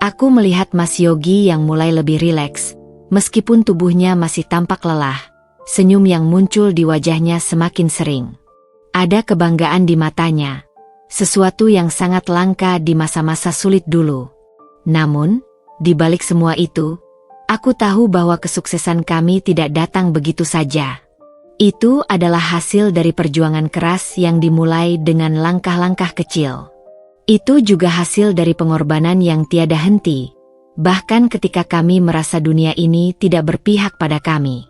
Aku melihat Mas Yogi yang mulai lebih rileks, meskipun tubuhnya masih tampak lelah. Senyum yang muncul di wajahnya semakin sering. Ada kebanggaan di matanya, sesuatu yang sangat langka di masa-masa sulit dulu. Namun, di balik semua itu, aku tahu bahwa kesuksesan kami tidak datang begitu saja. Itu adalah hasil dari perjuangan keras yang dimulai dengan langkah-langkah kecil. Itu juga hasil dari pengorbanan yang tiada henti, bahkan ketika kami merasa dunia ini tidak berpihak pada kami.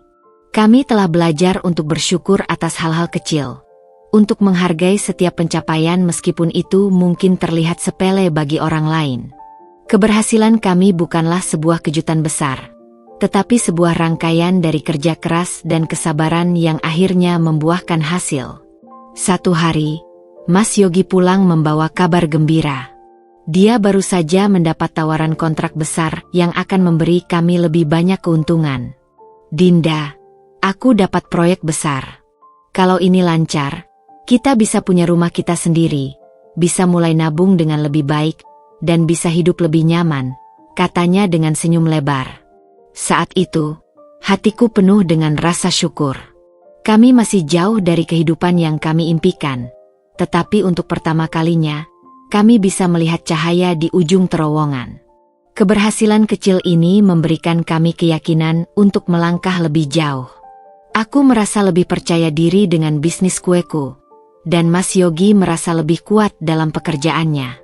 Kami telah belajar untuk bersyukur atas hal-hal kecil, untuk menghargai setiap pencapaian meskipun itu mungkin terlihat sepele bagi orang lain. Keberhasilan kami bukanlah sebuah kejutan besar, tetapi sebuah rangkaian dari kerja keras dan kesabaran yang akhirnya membuahkan hasil. Satu hari, Mas Yogi pulang membawa kabar gembira. Dia baru saja mendapat tawaran kontrak besar yang akan memberi kami lebih banyak keuntungan. Dinda, aku dapat proyek besar. Kalau ini lancar, kita bisa punya rumah kita sendiri, bisa mulai nabung dengan lebih baik, dan bisa hidup lebih nyaman, katanya dengan senyum lebar. Saat itu, hatiku penuh dengan rasa syukur. Kami masih jauh dari kehidupan yang kami impikan. Tetapi untuk pertama kalinya, kami bisa melihat cahaya di ujung terowongan. Keberhasilan kecil ini memberikan kami keyakinan untuk melangkah lebih jauh. Aku merasa lebih percaya diri dengan bisnis kueku, dan Mas Yogi merasa lebih kuat dalam pekerjaannya.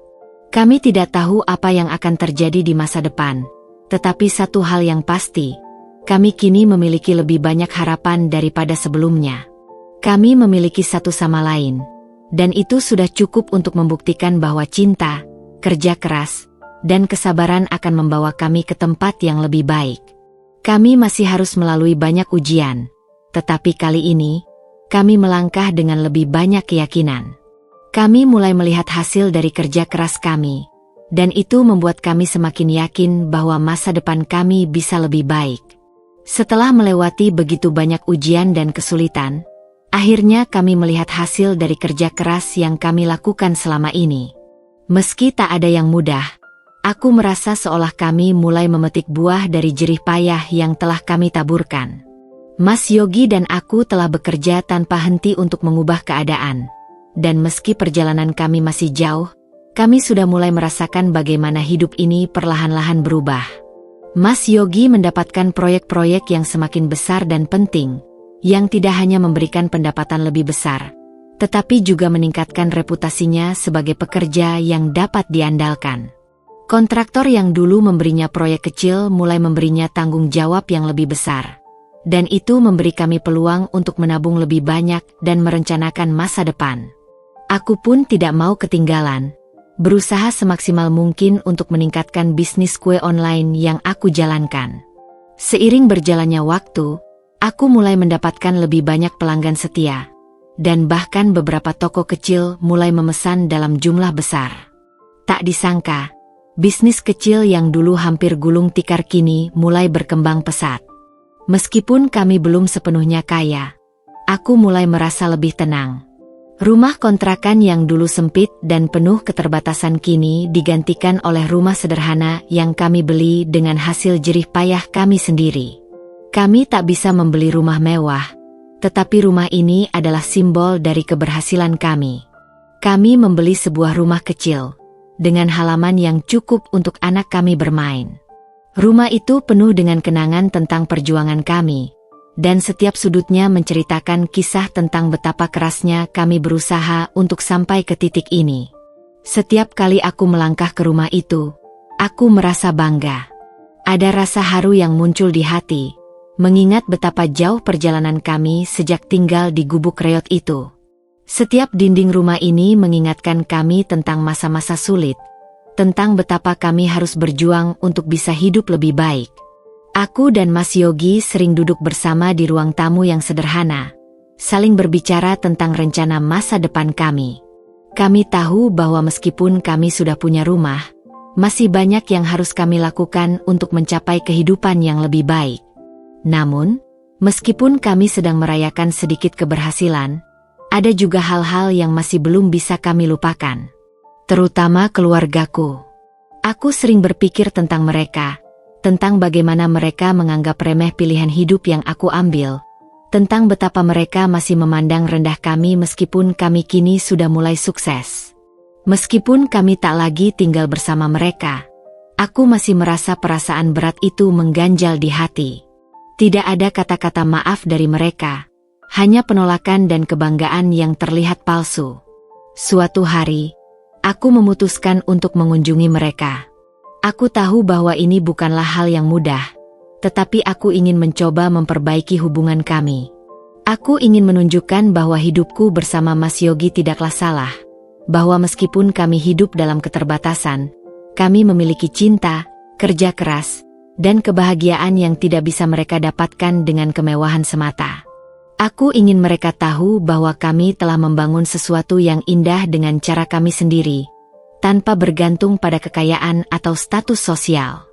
Kami tidak tahu apa yang akan terjadi di masa depan, tetapi satu hal yang pasti, kami kini memiliki lebih banyak harapan daripada sebelumnya. Kami memiliki satu sama lain, dan itu sudah cukup untuk membuktikan bahwa cinta, kerja keras, dan kesabaran akan membawa kami ke tempat yang lebih baik. Kami masih harus melalui banyak ujian, tetapi kali ini, kami melangkah dengan lebih banyak keyakinan. Kami mulai melihat hasil dari kerja keras kami, dan itu membuat kami semakin yakin bahwa masa depan kami bisa lebih baik. Setelah melewati begitu banyak ujian dan kesulitan, akhirnya kami melihat hasil dari kerja keras yang kami lakukan selama ini. Meski tak ada yang mudah, aku merasa seolah kami mulai memetik buah dari jerih payah yang telah kami taburkan. Mas Yogi dan aku telah bekerja tanpa henti untuk mengubah keadaan. Dan meski perjalanan kami masih jauh, kami sudah mulai merasakan bagaimana hidup ini perlahan-lahan berubah. Mas Yogi mendapatkan proyek-proyek yang semakin besar dan penting, yang tidak hanya memberikan pendapatan lebih besar, tetapi juga meningkatkan reputasinya sebagai pekerja yang dapat diandalkan. Kontraktor yang dulu memberinya proyek kecil mulai memberinya tanggung jawab yang lebih besar. Dan itu memberi kami peluang untuk menabung lebih banyak dan merencanakan masa depan. Aku pun tidak mau ketinggalan, berusaha semaksimal mungkin untuk meningkatkan bisnis kue online yang aku jalankan. Seiring berjalannya waktu, aku mulai mendapatkan lebih banyak pelanggan setia, dan bahkan beberapa toko kecil mulai memesan dalam jumlah besar. Tak disangka, bisnis kecil yang dulu hampir gulung tikar kini mulai berkembang pesat. Meskipun kami belum sepenuhnya kaya, aku mulai merasa lebih tenang. Rumah kontrakan yang dulu sempit dan penuh keterbatasan kini digantikan oleh rumah sederhana yang kami beli dengan hasil jerih payah kami sendiri. Kami tak bisa membeli rumah mewah, tetapi rumah ini adalah simbol dari keberhasilan kami. Kami membeli sebuah rumah kecil, dengan halaman yang cukup untuk anak kami bermain. Rumah itu penuh dengan kenangan tentang perjuangan kami, dan setiap sudutnya menceritakan kisah tentang betapa kerasnya kami berusaha untuk sampai ke titik ini. Setiap kali aku melangkah ke rumah itu, aku merasa bangga. Ada rasa haru yang muncul di hati, mengingat betapa jauh perjalanan kami sejak tinggal di gubuk reot itu. Setiap dinding rumah ini mengingatkan kami tentang masa-masa sulit, tentang betapa kami harus berjuang untuk bisa hidup lebih baik. Aku dan Mas Yogi sering duduk bersama di ruang tamu yang sederhana, saling berbicara tentang rencana masa depan kami. Kami tahu bahwa meskipun kami sudah punya rumah, masih banyak yang harus kami lakukan untuk mencapai kehidupan yang lebih baik. Namun, meskipun kami sedang merayakan sedikit keberhasilan, ada juga hal-hal yang masih belum bisa kami lupakan. Terutama keluargaku. Aku sering berpikir tentang mereka, tentang bagaimana mereka menganggap remeh pilihan hidup yang aku ambil, tentang betapa mereka masih memandang rendah kami meskipun kami kini sudah mulai sukses. Meskipun kami tak lagi tinggal bersama mereka, aku masih merasa perasaan berat itu mengganjal di hati. Tidak ada kata-kata maaf dari mereka, hanya penolakan dan kebanggaan yang terlihat palsu. Suatu hari, aku memutuskan untuk mengunjungi mereka. Aku tahu bahwa ini bukanlah hal yang mudah, tetapi aku ingin mencoba memperbaiki hubungan kami. Aku ingin menunjukkan bahwa hidupku bersama Mas Yogi tidaklah salah, bahwa meskipun kami hidup dalam keterbatasan, kami memiliki cinta, kerja keras, dan kebahagiaan yang tidak bisa mereka dapatkan dengan kemewahan semata. Aku ingin mereka tahu bahwa kami telah membangun sesuatu yang indah dengan cara kami sendiri, tanpa bergantung pada kekayaan atau status sosial.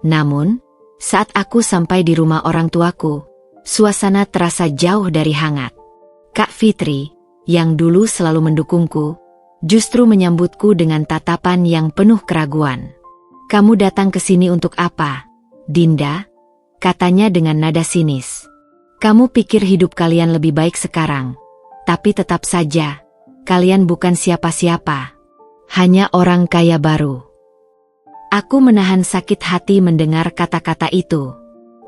Namun, saat aku sampai di rumah orang tuaku, suasana terasa jauh dari hangat. Kak Fitri, yang dulu selalu mendukungku, justru menyambutku dengan tatapan yang penuh keraguan. "Kamu datang ke sini untuk apa, Dinda?" katanya dengan nada sinis. Kamu pikir hidup kalian lebih baik sekarang, tapi tetap saja, kalian bukan siapa-siapa. Hanya orang kaya baru. Aku menahan sakit hati mendengar kata-kata itu.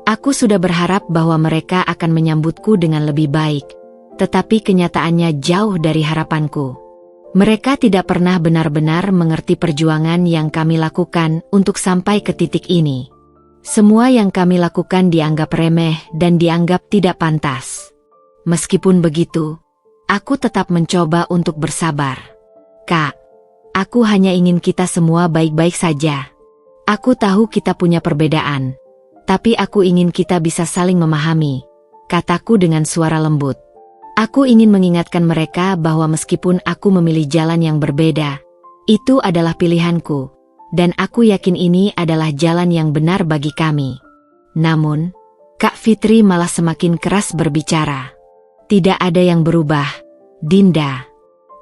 Aku sudah berharap bahwa mereka akan menyambutku dengan lebih baik, tetapi kenyataannya jauh dari harapanku. Mereka tidak pernah benar-benar mengerti perjuangan yang kami lakukan untuk sampai ke titik ini. Semua yang kami lakukan dianggap remeh dan dianggap tidak pantas. Meskipun begitu, aku tetap mencoba untuk bersabar. Kak, aku hanya ingin kita semua baik-baik saja. Aku tahu kita punya perbedaan, tapi aku ingin kita bisa saling memahami, kataku dengan suara lembut. Aku ingin mengingatkan mereka bahwa meskipun aku memilih jalan yang berbeda, itu adalah pilihanku. Dan aku yakin ini adalah jalan yang benar bagi kami. Namun, Kak Fitri malah semakin keras berbicara. Tidak ada yang berubah, Dinda.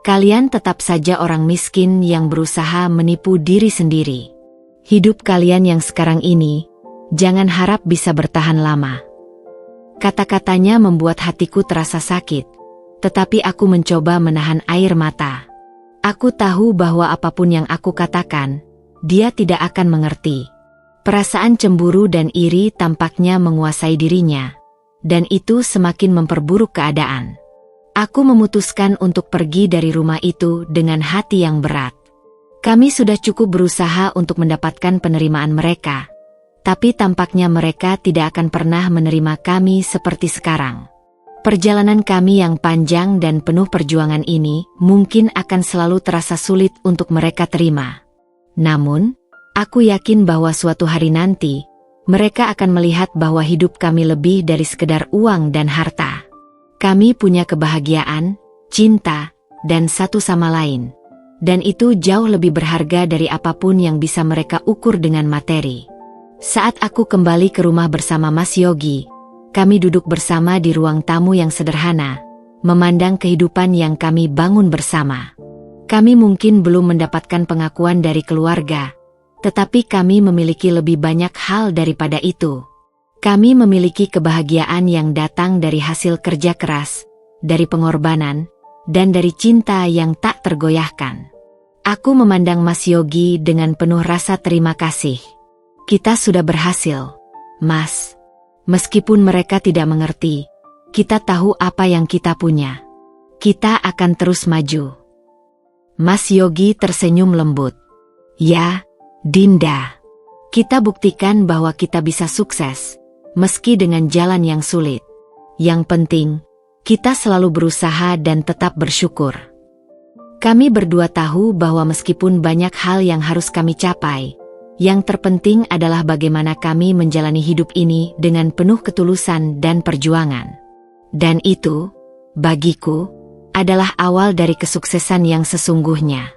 Kalian tetap saja orang miskin yang berusaha menipu diri sendiri. Hidup kalian yang sekarang ini, jangan harap bisa bertahan lama. Kata-katanya membuat hatiku terasa sakit, tetapi aku mencoba menahan air mata. Aku tahu bahwa apapun yang aku katakan, dia tidak akan mengerti. Perasaan cemburu dan iri tampaknya menguasai dirinya, dan itu semakin memperburuk keadaan. Aku memutuskan untuk pergi dari rumah itu dengan hati yang berat. Kami sudah cukup berusaha untuk mendapatkan penerimaan mereka, tapi tampaknya mereka tidak akan pernah menerima kami seperti sekarang. Perjalanan kami yang panjang dan penuh perjuangan ini mungkin akan selalu terasa sulit untuk mereka terima. Namun, aku yakin bahwa suatu hari nanti, mereka akan melihat bahwa hidup kami lebih dari sekedar uang dan harta. Kami punya kebahagiaan, cinta, dan satu sama lain. Dan itu jauh lebih berharga dari apapun yang bisa mereka ukur dengan materi. Saat aku kembali ke rumah bersama Mas Yogi, kami duduk bersama di ruang tamu yang sederhana, memandang kehidupan yang kami bangun bersama. Kami mungkin belum mendapatkan pengakuan dari keluarga, tetapi kami memiliki lebih banyak hal daripada itu. Kami memiliki kebahagiaan yang datang dari hasil kerja keras, dari pengorbanan, dan dari cinta yang tak tergoyahkan. Aku memandang Mas Yogi dengan penuh rasa terima kasih. Kita sudah berhasil, Mas. Meskipun mereka tidak mengerti, kita tahu apa yang kita punya. Kita akan terus maju. Mas Yogi tersenyum lembut. Ya, Dinda. Kita buktikan bahwa kita bisa sukses, meski dengan jalan yang sulit. Yang penting, kita selalu berusaha dan tetap bersyukur. Kami berdua tahu bahwa meskipun banyak hal yang harus kami capai, yang terpenting adalah bagaimana kami menjalani hidup ini dengan penuh ketulusan dan perjuangan. Dan itu, bagiku, adalah awal dari kesuksesan yang sesungguhnya.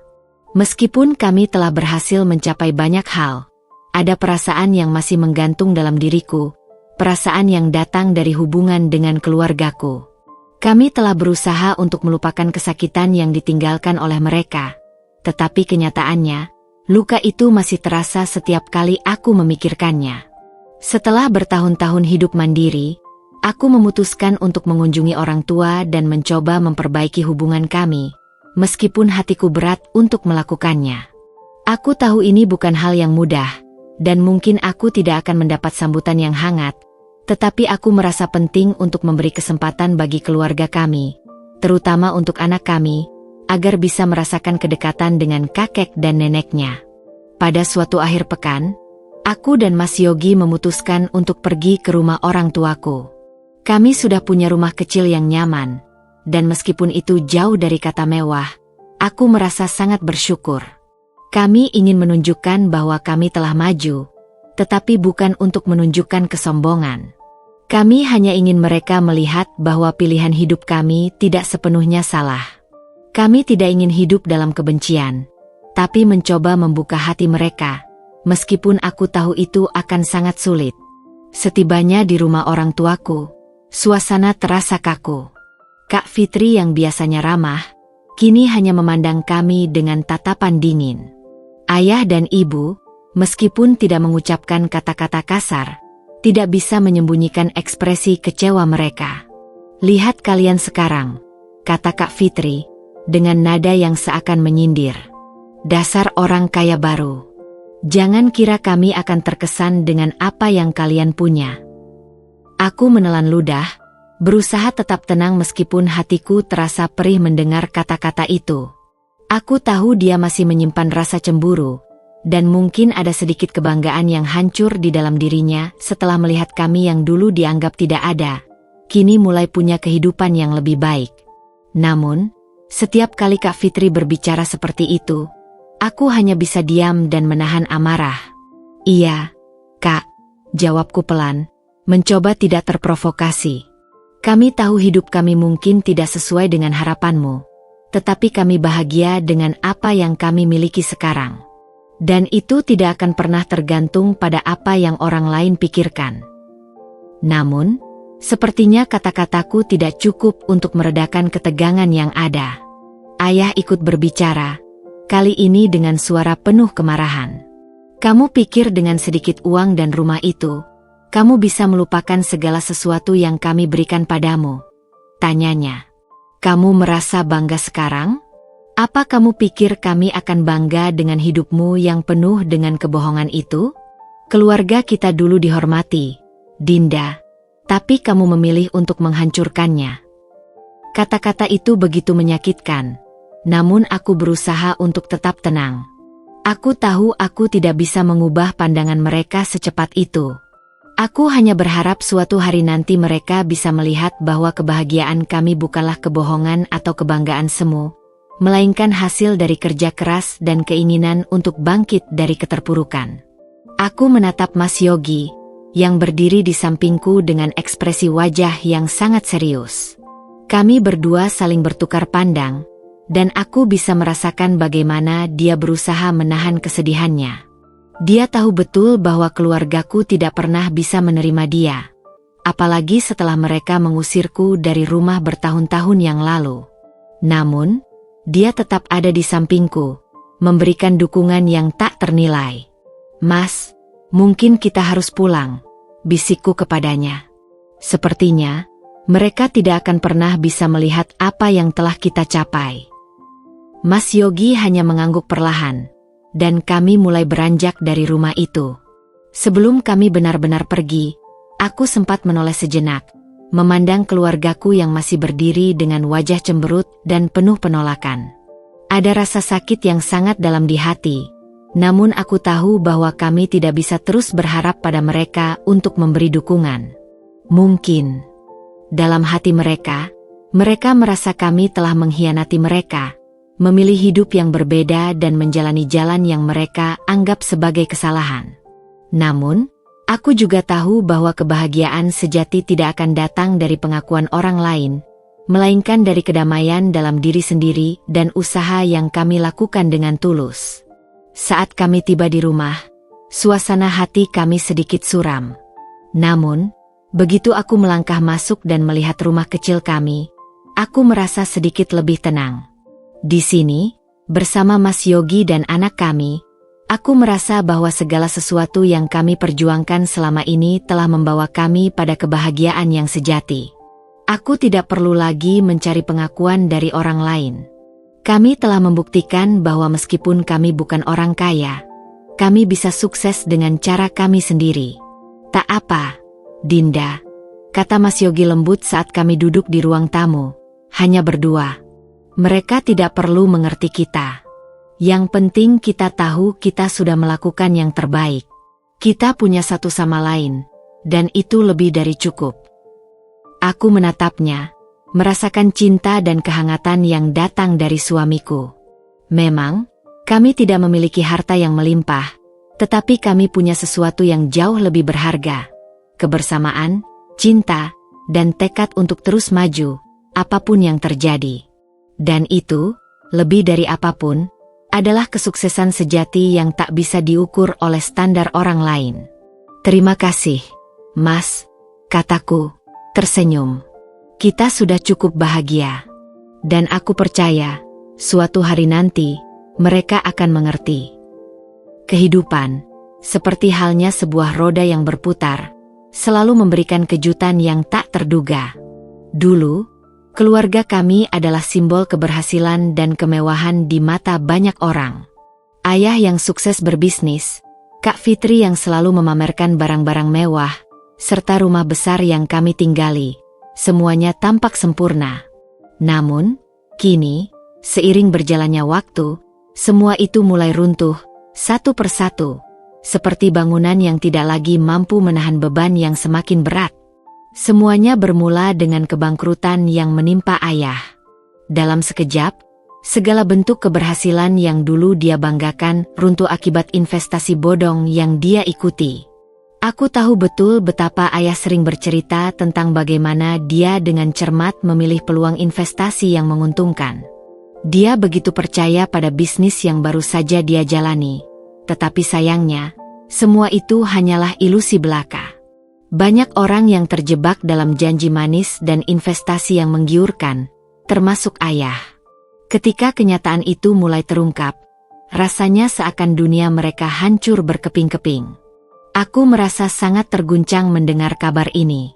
Meskipun kami telah berhasil mencapai banyak hal, ada perasaan yang masih menggantung dalam diriku, perasaan yang datang dari hubungan dengan keluargaku. Kami telah berusaha untuk melupakan kesakitan yang ditinggalkan oleh mereka, tetapi kenyataannya, luka itu masih terasa setiap kali aku memikirkannya. Setelah bertahun-tahun hidup mandiri, aku memutuskan untuk mengunjungi orang tua dan mencoba memperbaiki hubungan kami, meskipun hatiku berat untuk melakukannya. Aku tahu ini bukan hal yang mudah, dan mungkin aku tidak akan mendapat sambutan yang hangat, tetapi aku merasa penting untuk memberi kesempatan bagi keluarga kami, terutama untuk anak kami, agar bisa merasakan kedekatan dengan kakek dan neneknya. Pada suatu akhir pekan, aku dan Mas Yogi memutuskan untuk pergi ke rumah orang tuaku. Kami sudah punya rumah kecil yang nyaman, dan meskipun itu jauh dari kata mewah, aku merasa sangat bersyukur. Kami ingin menunjukkan bahwa kami telah maju, tetapi bukan untuk menunjukkan kesombongan. Kami hanya ingin mereka melihat bahwa pilihan hidup kami tidak sepenuhnya salah. Kami tidak ingin hidup dalam kebencian, tapi mencoba membuka hati mereka, meskipun aku tahu itu akan sangat sulit. Setibanya di rumah orang tuaku, suasana terasa kaku. Kak Fitri yang biasanya ramah, kini hanya memandang kami dengan tatapan dingin. Ayah dan ibu, meskipun tidak mengucapkan kata-kata kasar, tidak bisa menyembunyikan ekspresi kecewa mereka. "Lihat kalian sekarang," kata Kak Fitri, dengan nada yang seakan menyindir. "Dasar orang kaya baru. Jangan kira kami akan terkesan dengan apa yang kalian punya." Aku menelan ludah, berusaha tetap tenang meskipun hatiku terasa perih mendengar kata-kata itu. Aku tahu dia masih menyimpan rasa cemburu, dan mungkin ada sedikit kebanggaan yang hancur di dalam dirinya setelah melihat kami yang dulu dianggap tidak ada, kini mulai punya kehidupan yang lebih baik. Namun, setiap kali Kak Fitri berbicara seperti itu, aku hanya bisa diam dan menahan amarah. "Iya, Kak," jawabku pelan, mencoba tidak terprovokasi. "Kami tahu hidup kami mungkin tidak sesuai dengan harapanmu. Tetapi kami bahagia dengan apa yang kami miliki sekarang. Dan itu tidak akan pernah tergantung pada apa yang orang lain pikirkan." Namun, sepertinya kata-kataku tidak cukup untuk meredakan ketegangan yang ada. Ayah ikut berbicara, kali ini dengan suara penuh kemarahan. "Kamu pikir dengan sedikit uang dan rumah itu, kamu bisa melupakan segala sesuatu yang kami berikan padamu?" tanyanya. "Kamu merasa bangga sekarang? Apa kamu pikir kami akan bangga dengan hidupmu yang penuh dengan kebohongan itu? Keluarga kita dulu dihormati, Dinda, tapi kamu memilih untuk menghancurkannya." Kata-kata itu begitu menyakitkan, namun aku berusaha untuk tetap tenang. Aku tahu aku tidak bisa mengubah pandangan mereka secepat itu. Aku hanya berharap suatu hari nanti mereka bisa melihat bahwa kebahagiaan kami bukanlah kebohongan atau kebanggaan semu, melainkan hasil dari kerja keras dan keinginan untuk bangkit dari keterpurukan. Aku menatap Mas Yogi, yang berdiri di sampingku dengan ekspresi wajah yang sangat serius. Kami berdua saling bertukar pandang, dan aku bisa merasakan bagaimana dia berusaha menahan kesedihannya. Dia tahu betul bahwa keluargaku tidak pernah bisa menerima dia, apalagi setelah mereka mengusirku dari rumah bertahun-tahun yang lalu. Namun, dia tetap ada di sampingku, memberikan dukungan yang tak ternilai. "Mas, mungkin kita harus pulang," bisikku kepadanya. "Sepertinya, mereka tidak akan pernah bisa melihat apa yang telah kita capai." Mas Yogi hanya mengangguk perlahan, dan kami mulai beranjak dari rumah itu. Sebelum kami benar-benar pergi, aku sempat menoleh sejenak, memandang keluargaku yang masih berdiri dengan wajah cemberut dan penuh penolakan. Ada rasa sakit yang sangat dalam di hati, namun aku tahu bahwa kami tidak bisa terus berharap pada mereka untuk memberi dukungan. Mungkin, dalam hati mereka merasa kami telah mengkhianati mereka, memilih hidup yang berbeda dan menjalani jalan yang mereka anggap sebagai kesalahan. Namun, aku juga tahu bahwa kebahagiaan sejati tidak akan datang dari pengakuan orang lain, melainkan dari kedamaian dalam diri sendiri dan usaha yang kami lakukan dengan tulus. Saat kami tiba di rumah, suasana hati kami sedikit suram. Namun, begitu aku melangkah masuk dan melihat rumah kecil kami, aku merasa sedikit lebih tenang. Di sini, bersama Mas Yogi dan anak kami, aku merasa bahwa segala sesuatu yang kami perjuangkan selama ini telah membawa kami pada kebahagiaan yang sejati. Aku tidak perlu lagi mencari pengakuan dari orang lain. Kami telah membuktikan bahwa meskipun kami bukan orang kaya, kami bisa sukses dengan cara kami sendiri. "Tak apa, Dinda," kata Mas Yogi lembut saat kami duduk di ruang tamu, hanya berdua. "Mereka tidak perlu mengerti kita. Yang penting kita tahu kita sudah melakukan yang terbaik. Kita punya satu sama lain, dan itu lebih dari cukup." Aku menatapnya, merasakan cinta dan kehangatan yang datang dari suamiku. Memang, kami tidak memiliki harta yang melimpah, tetapi kami punya sesuatu yang jauh lebih berharga: kebersamaan, cinta, dan tekad untuk terus maju, apapun yang terjadi. Dan itu, lebih dari apapun, adalah kesuksesan sejati yang tak bisa diukur oleh standar orang lain. "Terima kasih, Mas," kataku, tersenyum. "Kita sudah cukup bahagia. Dan aku percaya, suatu hari nanti, mereka akan mengerti." Kehidupan, seperti halnya sebuah roda yang berputar, selalu memberikan kejutan yang tak terduga. Dulu, keluarga kami adalah simbol keberhasilan dan kemewahan di mata banyak orang. Ayah yang sukses berbisnis, Kak Fitri yang selalu memamerkan barang-barang mewah, serta rumah besar yang kami tinggali, semuanya tampak sempurna. Namun, kini, seiring berjalannya waktu, semua itu mulai runtuh, satu persatu, seperti bangunan yang tidak lagi mampu menahan beban yang semakin berat. Semuanya bermula dengan kebangkrutan yang menimpa ayah. Dalam sekejap, segala bentuk keberhasilan yang dulu dia banggakan runtuh akibat investasi bodong yang dia ikuti. Aku tahu betul betapa ayah sering bercerita tentang bagaimana dia dengan cermat memilih peluang investasi yang menguntungkan. Dia begitu percaya pada bisnis yang baru saja dia jalani. Tetapi sayangnya, semua itu hanyalah ilusi belaka. Banyak orang yang terjebak dalam janji manis dan investasi yang menggiurkan, termasuk ayah. Ketika kenyataan itu mulai terungkap, rasanya seakan dunia mereka hancur berkeping-keping. Aku merasa sangat terguncang mendengar kabar ini.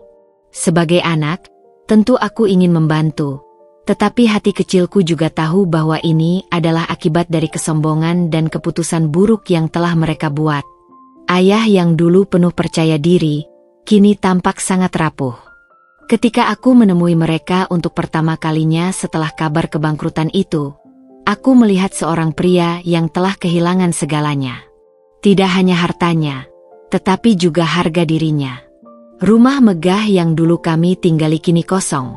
Sebagai anak, tentu aku ingin membantu. Tetapi hati kecilku juga tahu bahwa ini adalah akibat dari kesombongan dan keputusan buruk yang telah mereka buat. Ayah yang dulu penuh percaya diri, kini tampak sangat rapuh. Ketika aku menemui mereka untuk pertama kalinya setelah kabar kebangkrutan itu, aku melihat seorang pria yang telah kehilangan segalanya. Tidak hanya hartanya, tetapi juga harga dirinya. Rumah megah yang dulu kami tinggali kini kosong,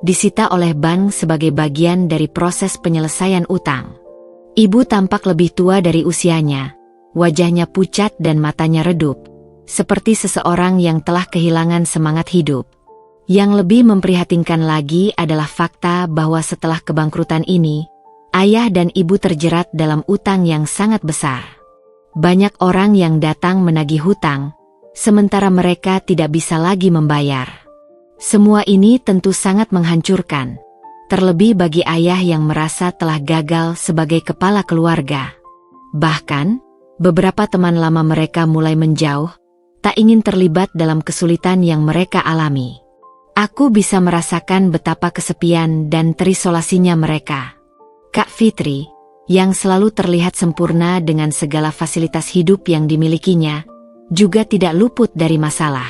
disita oleh bank sebagai bagian dari proses penyelesaian utang. Ibu tampak lebih tua dari usianya, wajahnya pucat dan matanya redup, seperti seseorang yang telah kehilangan semangat hidup. Yang lebih memprihatinkan lagi adalah fakta bahwa setelah kebangkrutan ini, ayah dan ibu terjerat dalam utang yang sangat besar. Banyak orang yang datang menagih hutang, sementara mereka tidak bisa lagi membayar. Semua ini tentu sangat menghancurkan, terlebih bagi ayah yang merasa telah gagal sebagai kepala keluarga. Bahkan, beberapa teman lama mereka mulai menjauh, tak ingin terlibat dalam kesulitan yang mereka alami. Aku bisa merasakan betapa kesepian dan terisolasinya mereka. Kak Fitri, yang selalu terlihat sempurna dengan segala fasilitas hidup yang dimilikinya, juga tidak luput dari masalah.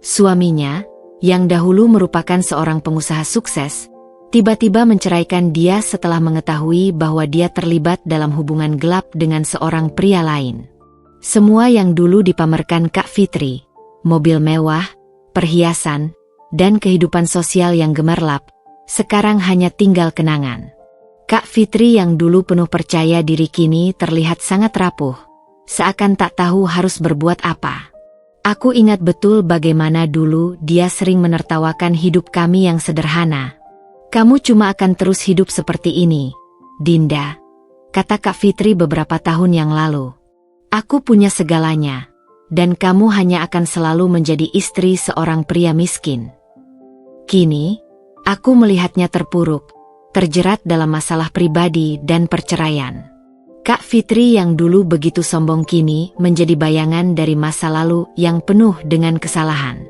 Suaminya, yang dahulu merupakan seorang pengusaha sukses, tiba-tiba menceraikan dia setelah mengetahui bahwa dia terlibat dalam hubungan gelap dengan seorang pria lain. Semua yang dulu dipamerkan Kak Fitri, mobil mewah, perhiasan, dan kehidupan sosial yang gemerlap, sekarang hanya tinggal kenangan. Kak Fitri yang dulu penuh percaya diri kini terlihat sangat rapuh, seakan tak tahu harus berbuat apa. Aku ingat betul bagaimana dulu dia sering menertawakan hidup kami yang sederhana. "Kamu cuma akan terus hidup seperti ini, Dinda," kata Kak Fitri beberapa tahun yang lalu. "Aku punya segalanya, dan kamu hanya akan selalu menjadi istri seorang pria miskin." Kini, aku melihatnya terpuruk, terjerat dalam masalah pribadi dan perceraian. Kak Fitri yang dulu begitu sombong kini menjadi bayangan dari masa lalu yang penuh dengan kesalahan.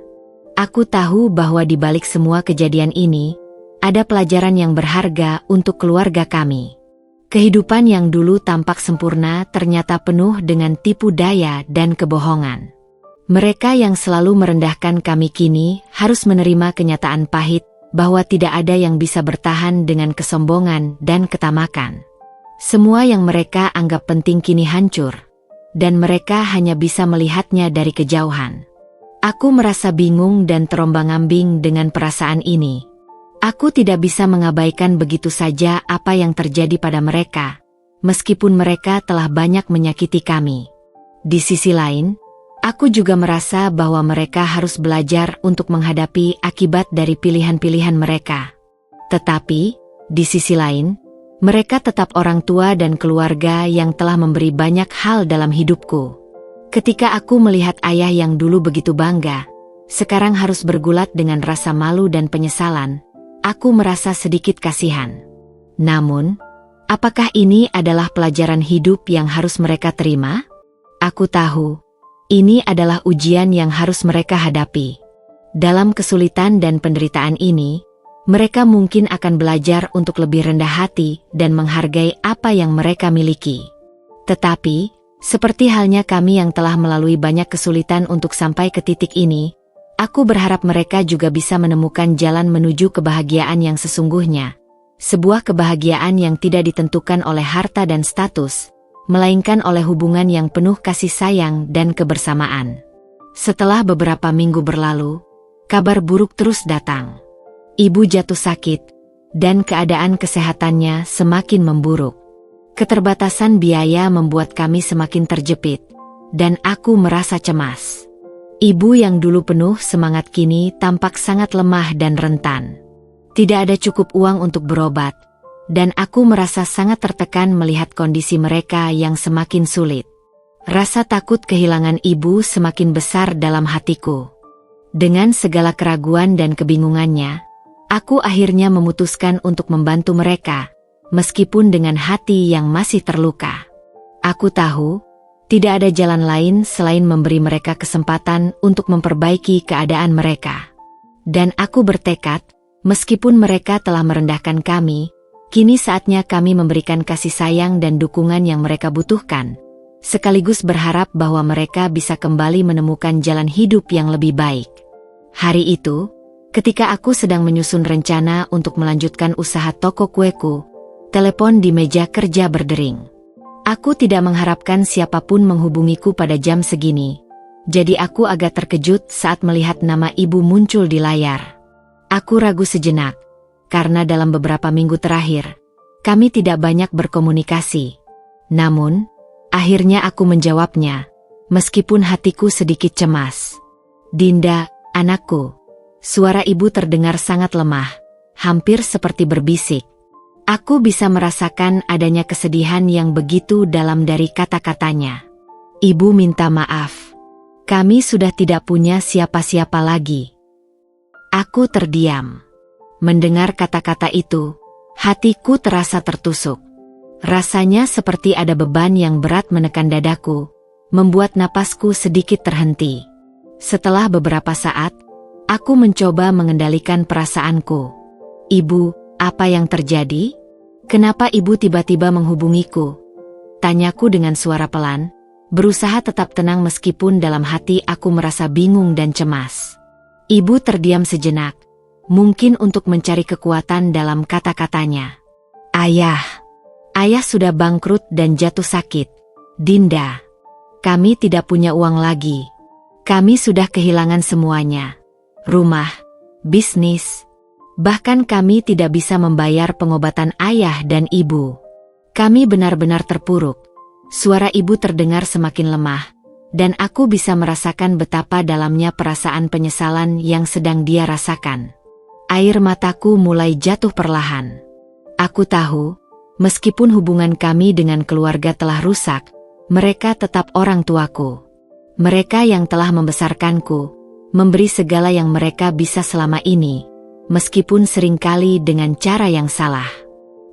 Aku tahu bahwa di balik semua kejadian ini, ada pelajaran yang berharga untuk keluarga kami. Kehidupan yang dulu tampak sempurna ternyata penuh dengan tipu daya dan kebohongan. Mereka yang selalu merendahkan kami kini harus menerima kenyataan pahit bahwa tidak ada yang bisa bertahan dengan kesombongan dan ketamakan. Semua yang mereka anggap penting kini hancur, dan mereka hanya bisa melihatnya dari kejauhan. Aku merasa bingung dan terombang-ambing dengan perasaan ini. Aku tidak bisa mengabaikan begitu saja apa yang terjadi pada mereka, meskipun mereka telah banyak menyakiti kami. Di sisi lain, aku juga merasa bahwa mereka harus belajar untuk menghadapi akibat dari pilihan-pilihan mereka. Tetapi, di sisi lain, mereka tetap orang tua dan keluarga yang telah memberi banyak hal dalam hidupku. Ketika aku melihat ayah yang dulu begitu bangga, sekarang harus bergulat dengan rasa malu dan penyesalan, aku merasa sedikit kasihan. Namun, apakah ini adalah pelajaran hidup yang harus mereka terima? Aku tahu, Ini adalah ujian yang harus mereka hadapi. Dalam kesulitan dan penderitaan ini, mereka mungkin akan belajar untuk lebih rendah hati dan menghargai apa yang mereka miliki. Tetapi, seperti halnya kami yang telah melalui banyak kesulitan untuk sampai ke titik ini, aku berharap mereka juga bisa menemukan jalan menuju kebahagiaan yang sesungguhnya. Sebuah kebahagiaan yang tidak ditentukan oleh harta dan status, melainkan oleh hubungan yang penuh kasih sayang dan kebersamaan. Setelah beberapa minggu berlalu, kabar buruk terus datang. Ibu jatuh sakit, dan keadaan kesehatannya semakin memburuk. Keterbatasan biaya membuat kami semakin terjepit, dan aku merasa cemas. Ibu yang dulu penuh semangat kini tampak sangat lemah dan rentan. Tidak ada cukup uang untuk berobat, dan aku merasa sangat tertekan melihat kondisi mereka yang semakin sulit. Rasa takut kehilangan ibu semakin besar dalam hatiku. Dengan segala keraguan dan kebingungannya, aku akhirnya memutuskan untuk membantu mereka, meskipun dengan hati yang masih terluka. Aku tahu, tidak ada jalan lain selain memberi mereka kesempatan untuk memperbaiki keadaan mereka. Dan aku bertekad, meskipun mereka telah merendahkan kami, kini saatnya kami memberikan kasih sayang dan dukungan yang mereka butuhkan, sekaligus berharap bahwa mereka bisa kembali menemukan jalan hidup yang lebih baik. Hari itu, ketika aku sedang menyusun rencana untuk melanjutkan usaha toko kueku, telepon di meja kerja berdering. Aku tidak mengharapkan siapapun menghubungiku pada jam segini, jadi aku agak terkejut saat melihat nama ibu muncul di layar. Aku ragu sejenak, karena dalam beberapa minggu terakhir, kami tidak banyak berkomunikasi. Namun, akhirnya aku menjawabnya, meskipun hatiku sedikit cemas. "Dinda, anakku." Suara ibu terdengar sangat lemah, hampir seperti berbisik. Aku bisa merasakan adanya kesedihan yang begitu dalam dari kata-katanya. "Ibu minta maaf. Kami sudah tidak punya siapa-siapa lagi." Aku terdiam. Mendengar kata-kata itu, hatiku terasa tertusuk. Rasanya seperti ada beban yang berat menekan dadaku, membuat napasku sedikit terhenti. Setelah beberapa saat, aku mencoba mengendalikan perasaanku. "Ibu, apa yang terjadi? Kenapa ibu tiba-tiba menghubungiku?" Tanyaku dengan suara pelan, berusaha tetap tenang meskipun dalam hati aku merasa bingung dan cemas. Ibu terdiam sejenak, mungkin untuk mencari kekuatan dalam kata-katanya. Ayah sudah bangkrut dan jatuh sakit. Dinda, kami tidak punya uang lagi. Kami sudah kehilangan semuanya. Rumah, bisnis, bahkan kami tidak bisa membayar pengobatan ayah dan ibu. Kami benar-benar terpuruk." Suara ibu terdengar semakin lemah, dan aku bisa merasakan betapa dalamnya perasaan penyesalan yang sedang dia rasakan. Air mataku mulai jatuh perlahan. Aku tahu, meskipun hubungan kami dengan keluarga telah rusak, mereka tetap orang tuaku. Mereka yang telah membesarkanku, memberi segala yang mereka bisa selama ini, meskipun seringkali dengan cara yang salah.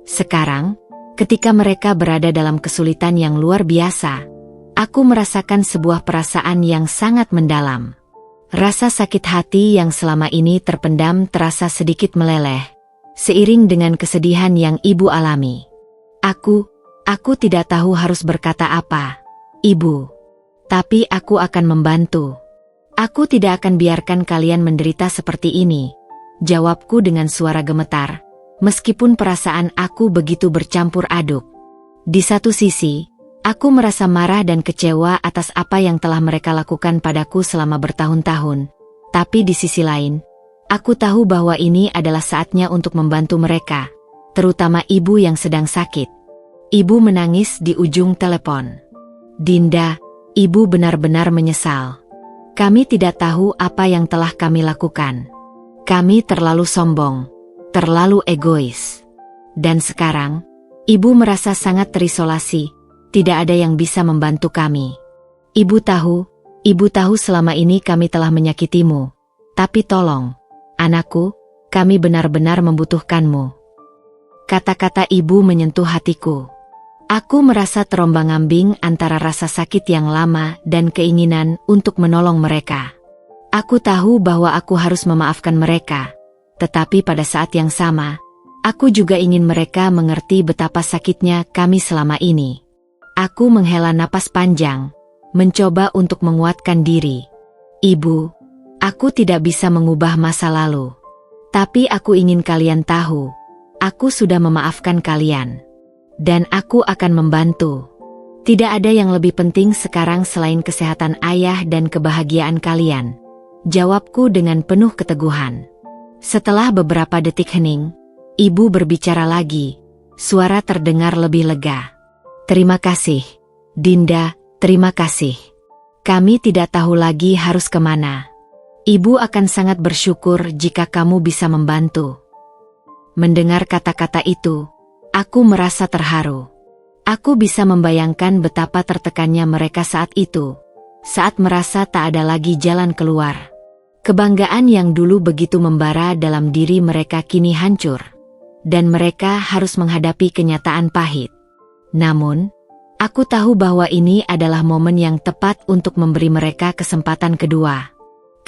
Sekarang, ketika mereka berada dalam kesulitan yang luar biasa, aku merasakan sebuah perasaan yang sangat mendalam. Rasa sakit hati yang selama ini terpendam terasa sedikit meleleh, seiring dengan kesedihan yang ibu alami. Aku tidak tahu harus berkata apa, Ibu. Tapi aku akan membantu. Aku tidak akan biarkan kalian menderita seperti ini, jawabku dengan suara gemetar, meskipun perasaan aku begitu bercampur aduk. Di satu sisi, aku merasa marah dan kecewa atas apa yang telah mereka lakukan padaku selama bertahun-tahun. Tapi di sisi lain, aku tahu bahwa ini adalah saatnya untuk membantu mereka, terutama ibu yang sedang sakit. Ibu menangis di ujung telepon. Dinda, ibu benar-benar menyesal. Kami tidak tahu apa yang telah kami lakukan. Kami terlalu sombong, terlalu egois. Dan sekarang, ibu merasa sangat terisolasi. Tidak ada yang bisa membantu kami. Ibu tahu selama ini kami telah menyakitimu. Tapi tolong, anakku, kami benar-benar membutuhkanmu. Kata-kata ibu menyentuh hatiku. Aku merasa terombang-ambing antara rasa sakit yang lama dan keinginan untuk menolong mereka. Aku tahu bahwa aku harus memaafkan mereka, tetapi pada saat yang sama, aku juga ingin mereka mengerti betapa sakitnya kami selama ini. Aku menghela napas panjang, mencoba untuk menguatkan diri. Ibu, aku tidak bisa mengubah masa lalu. Tapi aku ingin kalian tahu, aku sudah memaafkan kalian. Dan aku akan membantu. Tidak ada yang lebih penting sekarang selain kesehatan ayah dan kebahagiaan kalian. Jawabku dengan penuh keteguhan. Setelah beberapa detik hening, ibu berbicara lagi. Suara terdengar lebih lega. Terima kasih, Dinda, terima kasih. Kami tidak tahu lagi harus kemana. Ibu akan sangat bersyukur jika kamu bisa membantu. Mendengar kata-kata itu, aku merasa terharu. Aku bisa membayangkan betapa tertekannya mereka saat itu, saat merasa tak ada lagi jalan keluar. Kebanggaan yang dulu begitu membara dalam diri mereka kini hancur, dan mereka harus menghadapi kenyataan pahit. Namun, aku tahu bahwa ini adalah momen yang tepat untuk memberi mereka kesempatan kedua.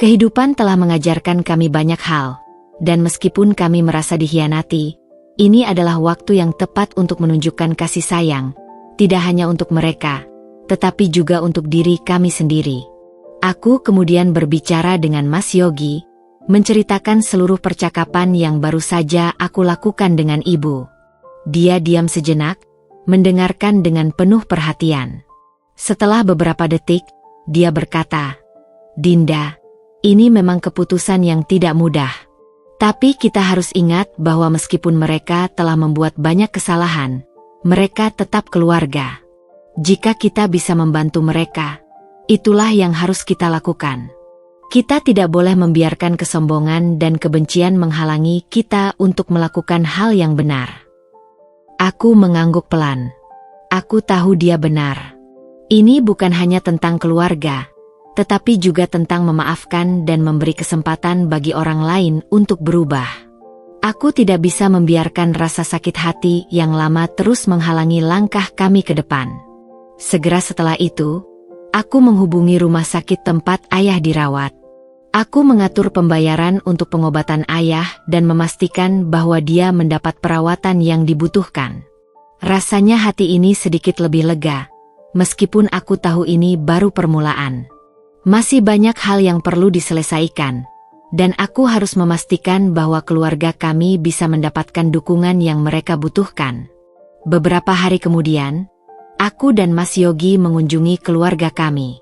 Kehidupan telah mengajarkan kami banyak hal, dan meskipun kami merasa dikhianati, ini adalah waktu yang tepat untuk menunjukkan kasih sayang, tidak hanya untuk mereka, tetapi juga untuk diri kami sendiri. Aku kemudian berbicara dengan Mas Yogi, menceritakan seluruh percakapan yang baru saja aku lakukan dengan ibu. Dia diam sejenak, mendengarkan dengan penuh perhatian. Setelah beberapa detik, dia berkata, "Dinda, ini memang keputusan yang tidak mudah. Tapi kita harus ingat bahwa meskipun mereka telah membuat banyak kesalahan, mereka tetap keluarga. Jika kita bisa membantu mereka, itulah yang harus kita lakukan. Kita tidak boleh membiarkan kesombongan dan kebencian menghalangi kita untuk melakukan hal yang benar." Aku mengangguk pelan. Aku tahu dia benar. Ini bukan hanya tentang keluarga, tetapi juga tentang memaafkan dan memberi kesempatan bagi orang lain untuk berubah. Aku tidak bisa membiarkan rasa sakit hati yang lama terus menghalangi langkah kami ke depan. Segera setelah itu, aku menghubungi rumah sakit tempat ayah dirawat. Aku mengatur pembayaran untuk pengobatan ayah dan memastikan bahwa dia mendapat perawatan yang dibutuhkan. Rasanya hati ini sedikit lebih lega, meskipun aku tahu ini baru permulaan. Masih banyak hal yang perlu diselesaikan, dan aku harus memastikan bahwa keluarga kami bisa mendapatkan dukungan yang mereka butuhkan. Beberapa hari kemudian, aku dan Mas Yogi mengunjungi keluarga kami.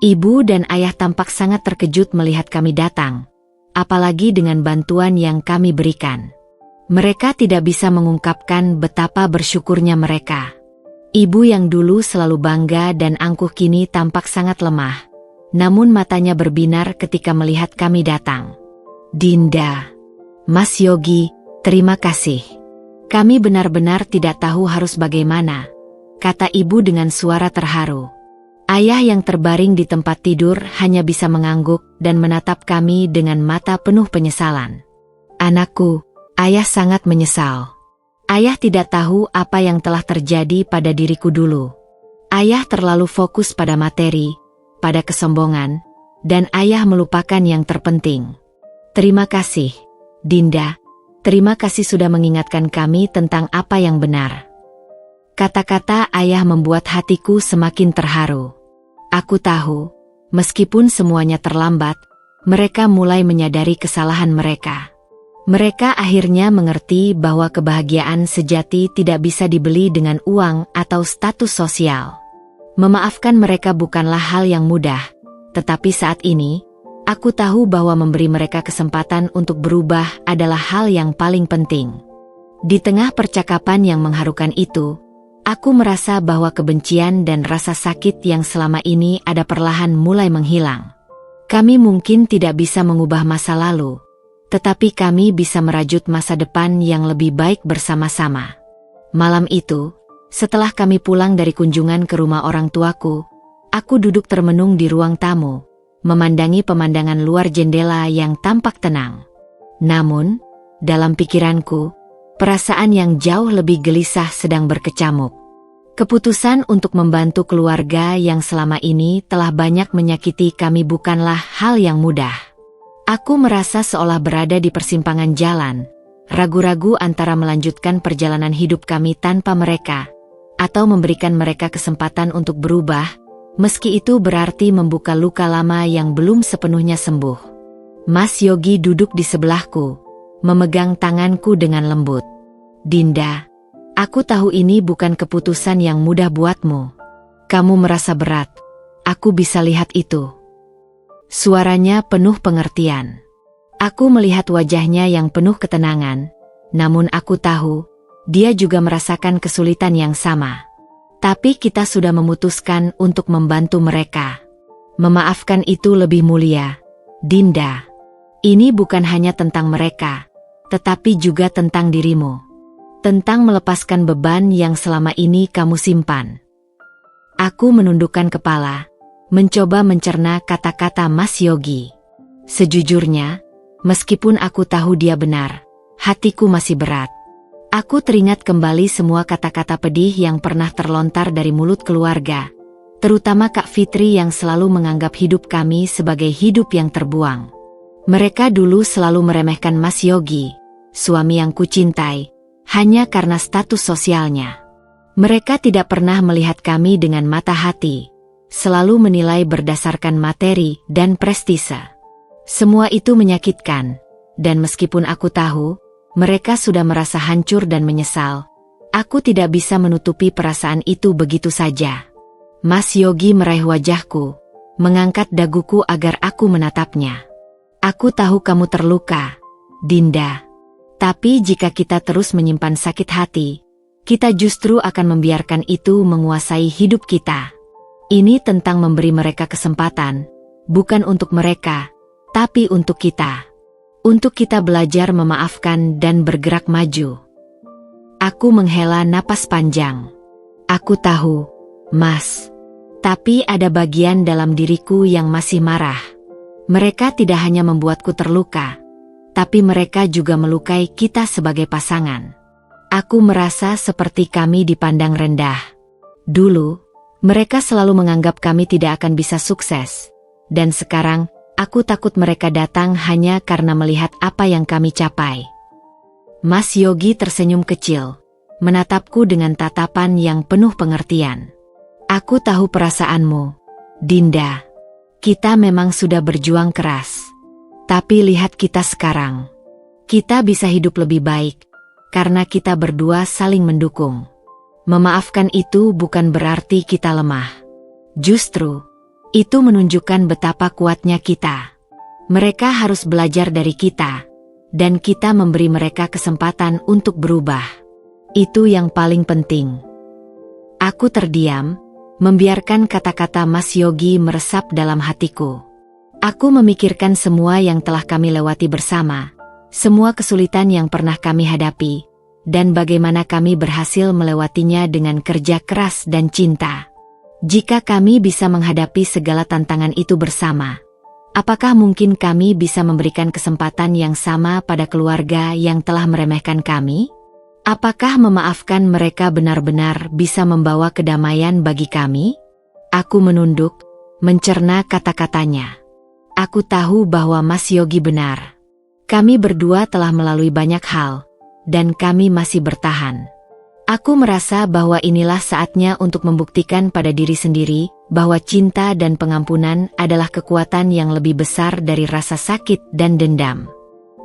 Ibu dan ayah tampak sangat terkejut melihat kami datang, apalagi dengan bantuan yang kami berikan. Mereka tidak bisa mengungkapkan betapa bersyukurnya mereka. Ibu yang dulu selalu bangga dan angkuh kini tampak sangat lemah. Namun matanya berbinar ketika melihat kami datang. "Dinda, Mas Yogi, terima kasih. Kami benar-benar tidak tahu harus bagaimana," kata ibu dengan suara terharu. Ayah yang terbaring di tempat tidur hanya bisa mengangguk dan menatap kami dengan mata penuh penyesalan. "Anakku, ayah sangat menyesal. Ayah tidak tahu apa yang telah terjadi pada diriku dulu. Ayah terlalu fokus pada materi, pada kesombongan, dan ayah melupakan yang terpenting. Terima kasih, Dinda. Terima kasih sudah mengingatkan kami tentang apa yang benar." Kata-kata ayah membuat hatiku semakin terharu. Aku tahu, meskipun semuanya terlambat, mereka mulai menyadari kesalahan mereka. Mereka akhirnya mengerti bahwa kebahagiaan sejati tidak bisa dibeli dengan uang atau status sosial. Memaafkan mereka bukanlah hal yang mudah, tetapi saat ini, aku tahu bahwa memberi mereka kesempatan untuk berubah adalah hal yang paling penting. Di tengah percakapan yang mengharukan itu, aku merasa bahwa kebencian dan rasa sakit yang selama ini ada perlahan mulai menghilang. Kami mungkin tidak bisa mengubah masa lalu, tetapi kami bisa merajut masa depan yang lebih baik bersama-sama. Malam itu, setelah kami pulang dari kunjungan ke rumah orang tuaku, aku duduk termenung di ruang tamu, memandangi pemandangan luar jendela yang tampak tenang. Namun, dalam pikiranku, perasaan yang jauh lebih gelisah sedang berkecamuk. Keputusan untuk membantu keluarga yang selama ini telah banyak menyakiti kami bukanlah hal yang mudah. Aku merasa seolah berada di persimpangan jalan, ragu-ragu antara melanjutkan perjalanan hidup kami tanpa mereka, atau memberikan mereka kesempatan untuk berubah, meski itu berarti membuka luka lama yang belum sepenuhnya sembuh. Mas Yogi duduk di sebelahku, memegang tanganku dengan lembut. Dinda, aku tahu ini bukan keputusan yang mudah buatmu. Kamu merasa berat. Aku bisa lihat itu. Suaranya penuh pengertian. Aku melihat wajahnya yang penuh ketenangan, namun aku tahu, dia juga merasakan kesulitan yang sama. Tapi kita sudah memutuskan untuk membantu mereka. Memaafkan itu lebih mulia. Dinda, ini bukan hanya tentang mereka, tetapi juga tentang dirimu. Tentang melepaskan beban yang selama ini kamu simpan. Aku menundukkan kepala, mencoba mencerna kata-kata Mas Yogi. Sejujurnya, meskipun aku tahu dia benar, hatiku masih berat. Aku teringat kembali semua kata-kata pedih yang pernah terlontar dari mulut keluarga, terutama Kak Fitri yang selalu menganggap hidup kami sebagai hidup yang terbuang. Mereka dulu selalu meremehkan Mas Yogi, suami yang kucintai, hanya karena status sosialnya. Mereka tidak pernah melihat kami dengan mata hati, selalu menilai berdasarkan materi dan prestise. Semua itu menyakitkan, dan meskipun aku tahu, mereka sudah merasa hancur dan menyesal, aku tidak bisa menutupi perasaan itu begitu saja. Mas Yogi meraih wajahku, mengangkat daguku agar aku menatapnya. Aku tahu kamu terluka, Dinda. Tapi jika kita terus menyimpan sakit hati, kita justru akan membiarkan itu menguasai hidup kita. Ini tentang memberi mereka kesempatan, bukan untuk mereka, tapi untuk kita. Untuk kita belajar memaafkan dan bergerak maju. Aku menghela napas panjang. Aku tahu, Mas. Tapi ada bagian dalam diriku yang masih marah. Mereka tidak hanya membuatku terluka, tapi mereka juga melukai kita sebagai pasangan. Aku merasa seperti kami dipandang rendah. Dulu, mereka selalu menganggap kami tidak akan bisa sukses. Dan sekarang, aku takut mereka datang hanya karena melihat apa yang kami capai. Mas Yogi tersenyum kecil, menatapku dengan tatapan yang penuh pengertian. Aku tahu perasaanmu, Dinda. Kita memang sudah berjuang keras. Tapi lihat kita sekarang. Kita bisa hidup lebih baik, karena kita berdua saling mendukung. Memaafkan itu bukan berarti kita lemah. Justru, itu menunjukkan betapa kuatnya kita. Mereka harus belajar dari kita, dan kita memberi mereka kesempatan untuk berubah. Itu yang paling penting. Aku terdiam, membiarkan kata-kata Mas Yogi meresap dalam hatiku. Aku memikirkan semua yang telah kami lewati bersama, semua kesulitan yang pernah kami hadapi, dan bagaimana kami berhasil melewatinya dengan kerja keras dan cinta. Jika kami bisa menghadapi segala tantangan itu bersama, apakah mungkin kami bisa memberikan kesempatan yang sama pada keluarga yang telah meremehkan kami? Apakah memaafkan mereka benar-benar bisa membawa kedamaian bagi kami? Aku menunduk, mencerna kata-katanya. Aku tahu bahwa Mas Yogi benar. Kami berdua telah melalui banyak hal, dan kami masih bertahan. Aku merasa bahwa inilah saatnya untuk membuktikan pada diri sendiri bahwa cinta dan pengampunan adalah kekuatan yang lebih besar dari rasa sakit dan dendam.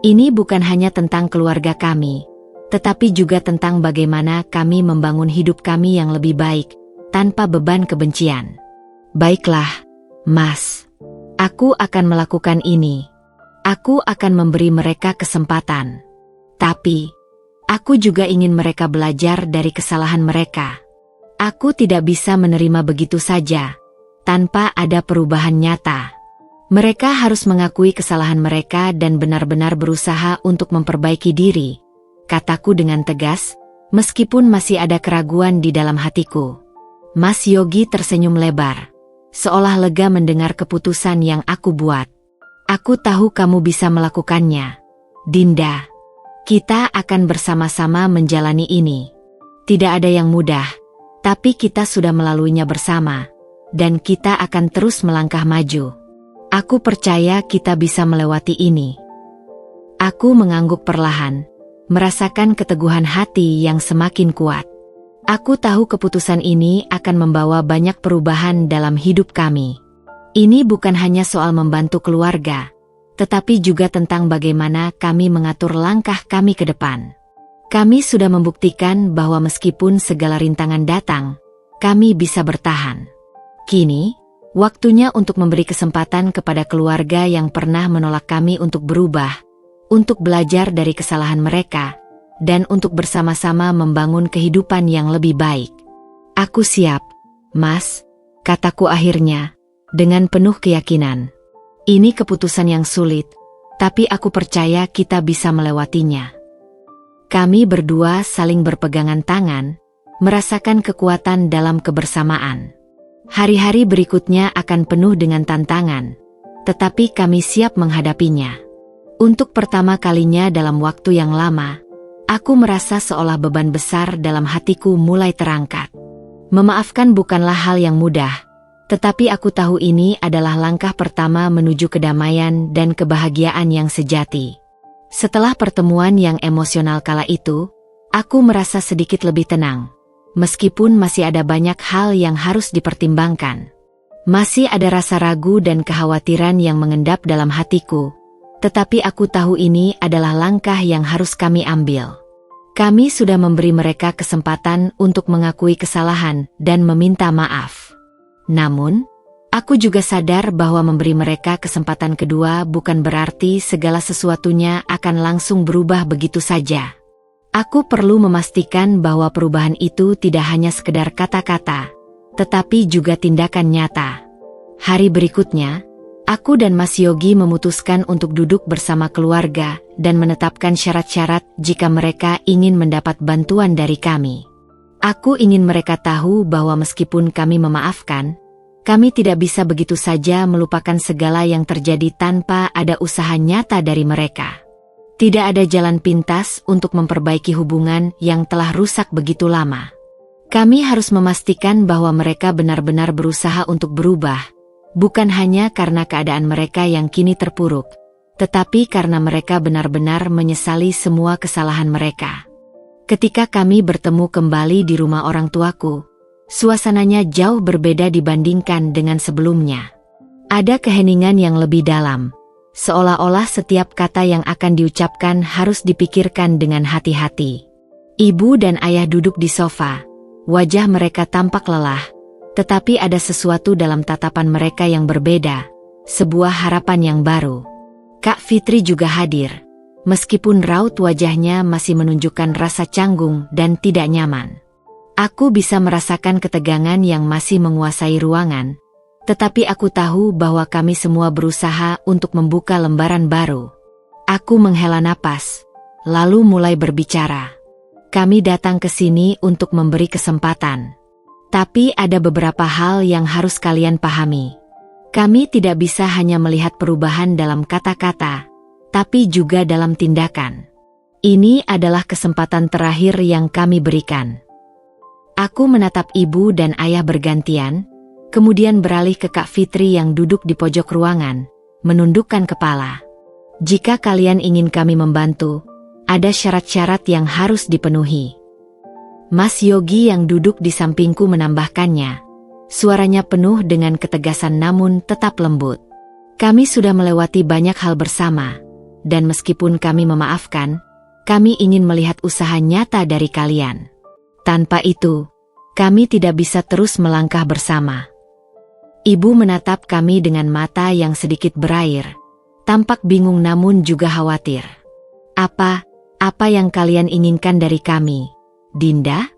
Ini bukan hanya tentang keluarga kami, tetapi juga tentang bagaimana kami membangun hidup kami yang lebih baik, tanpa beban kebencian. Baiklah, Mas. Aku akan melakukan ini. Aku akan memberi mereka kesempatan. Tapi, aku juga ingin mereka belajar dari kesalahan mereka. Aku tidak bisa menerima begitu saja, tanpa ada perubahan nyata. Mereka harus mengakui kesalahan mereka dan benar-benar berusaha untuk memperbaiki diri, kataku dengan tegas, meskipun masih ada keraguan di dalam hatiku. Mas Yogi tersenyum lebar, seolah lega mendengar keputusan yang aku buat. Aku tahu kamu bisa melakukannya, Dinda. Kita akan bersama-sama menjalani ini. Tidak ada yang mudah, Tapi kita sudah melaluinya bersama, dan kita akan terus melangkah maju. Aku percaya kita bisa melewati ini. Aku mengangguk perlahan, merasakan keteguhan hati yang semakin kuat. Aku tahu keputusan ini akan membawa banyak perubahan dalam hidup kami. Ini bukan hanya soal membantu keluarga, tetapi juga tentang bagaimana kami mengatur langkah kami ke depan. Kami sudah membuktikan bahwa meskipun segala rintangan datang, kami bisa bertahan. Kini, waktunya untuk memberi kesempatan kepada keluarga yang pernah menolak kami untuk berubah, untuk belajar dari kesalahan mereka, dan untuk bersama-sama membangun kehidupan yang lebih baik. Aku siap, Mas, kataku akhirnya, dengan penuh keyakinan. Ini keputusan yang sulit, tapi aku percaya kita bisa melewatinya. Kami berdua saling berpegangan tangan, merasakan kekuatan dalam kebersamaan. Hari-hari berikutnya akan penuh dengan tantangan, tetapi kami siap menghadapinya. Untuk pertama kalinya dalam waktu yang lama, aku merasa seolah beban besar dalam hatiku mulai terangkat. Memaafkan bukanlah hal yang mudah, tetapi aku tahu ini adalah langkah pertama menuju kedamaian dan kebahagiaan yang sejati. Setelah pertemuan yang emosional kala itu, aku merasa sedikit lebih tenang. Meskipun masih ada banyak hal yang harus dipertimbangkan. Masih ada rasa ragu dan kekhawatiran yang mengendap dalam hatiku. Tetapi aku tahu ini adalah langkah yang harus kami ambil. Kami sudah memberi mereka kesempatan untuk mengakui kesalahan dan meminta maaf. Namun, aku juga sadar bahwa memberi mereka kesempatan kedua bukan berarti segala sesuatunya akan langsung berubah begitu saja. Aku perlu memastikan bahwa perubahan itu tidak hanya sekedar kata-kata, tetapi juga tindakan nyata. Hari berikutnya, aku dan Mas Yogi memutuskan untuk duduk bersama keluarga dan menetapkan syarat-syarat jika mereka ingin mendapat bantuan dari kami. Aku ingin mereka tahu bahwa meskipun kami memaafkan, kami tidak bisa begitu saja melupakan segala yang terjadi tanpa ada usaha nyata dari mereka. Tidak ada jalan pintas untuk memperbaiki hubungan yang telah rusak begitu lama. Kami harus memastikan bahwa mereka benar-benar berusaha untuk berubah, bukan hanya karena keadaan mereka yang kini terpuruk, tetapi karena mereka benar-benar menyesali semua kesalahan mereka. Ketika kami bertemu kembali di rumah orang tuaku, suasananya jauh berbeda dibandingkan dengan sebelumnya. Ada keheningan yang lebih dalam. Seolah-olah setiap kata yang akan diucapkan harus dipikirkan dengan hati-hati. Ibu dan ayah duduk di sofa. Wajah mereka tampak lelah, tetapi ada sesuatu dalam tatapan mereka yang berbeda, sebuah harapan yang baru. Kak Fitri juga hadir, meskipun raut wajahnya masih menunjukkan rasa canggung dan tidak nyaman. Aku bisa merasakan ketegangan yang masih menguasai ruangan, tetapi aku tahu bahwa kami semua berusaha untuk membuka lembaran baru. Aku menghela napas, lalu mulai berbicara. Kami datang ke sini untuk memberi kesempatan. Tapi ada beberapa hal yang harus kalian pahami. Kami tidak bisa hanya melihat perubahan dalam kata-kata, tapi juga dalam tindakan. Ini adalah kesempatan terakhir yang kami berikan. Aku menatap ibu dan ayah bergantian, kemudian beralih ke Kak Fitri yang duduk di pojok ruangan, menundukkan kepala. Jika kalian ingin kami membantu, ada syarat-syarat yang harus dipenuhi. Mas Yogi yang duduk di sampingku menambahkannya. Suaranya penuh dengan ketegasan namun tetap lembut. Kami sudah melewati banyak hal bersama, dan meskipun kami memaafkan, kami ingin melihat usaha nyata dari kalian. Tanpa itu, kami tidak bisa terus melangkah bersama. Ibu menatap kami dengan mata yang sedikit berair, tampak bingung namun juga khawatir. Apa yang kalian inginkan dari kami, Dinda?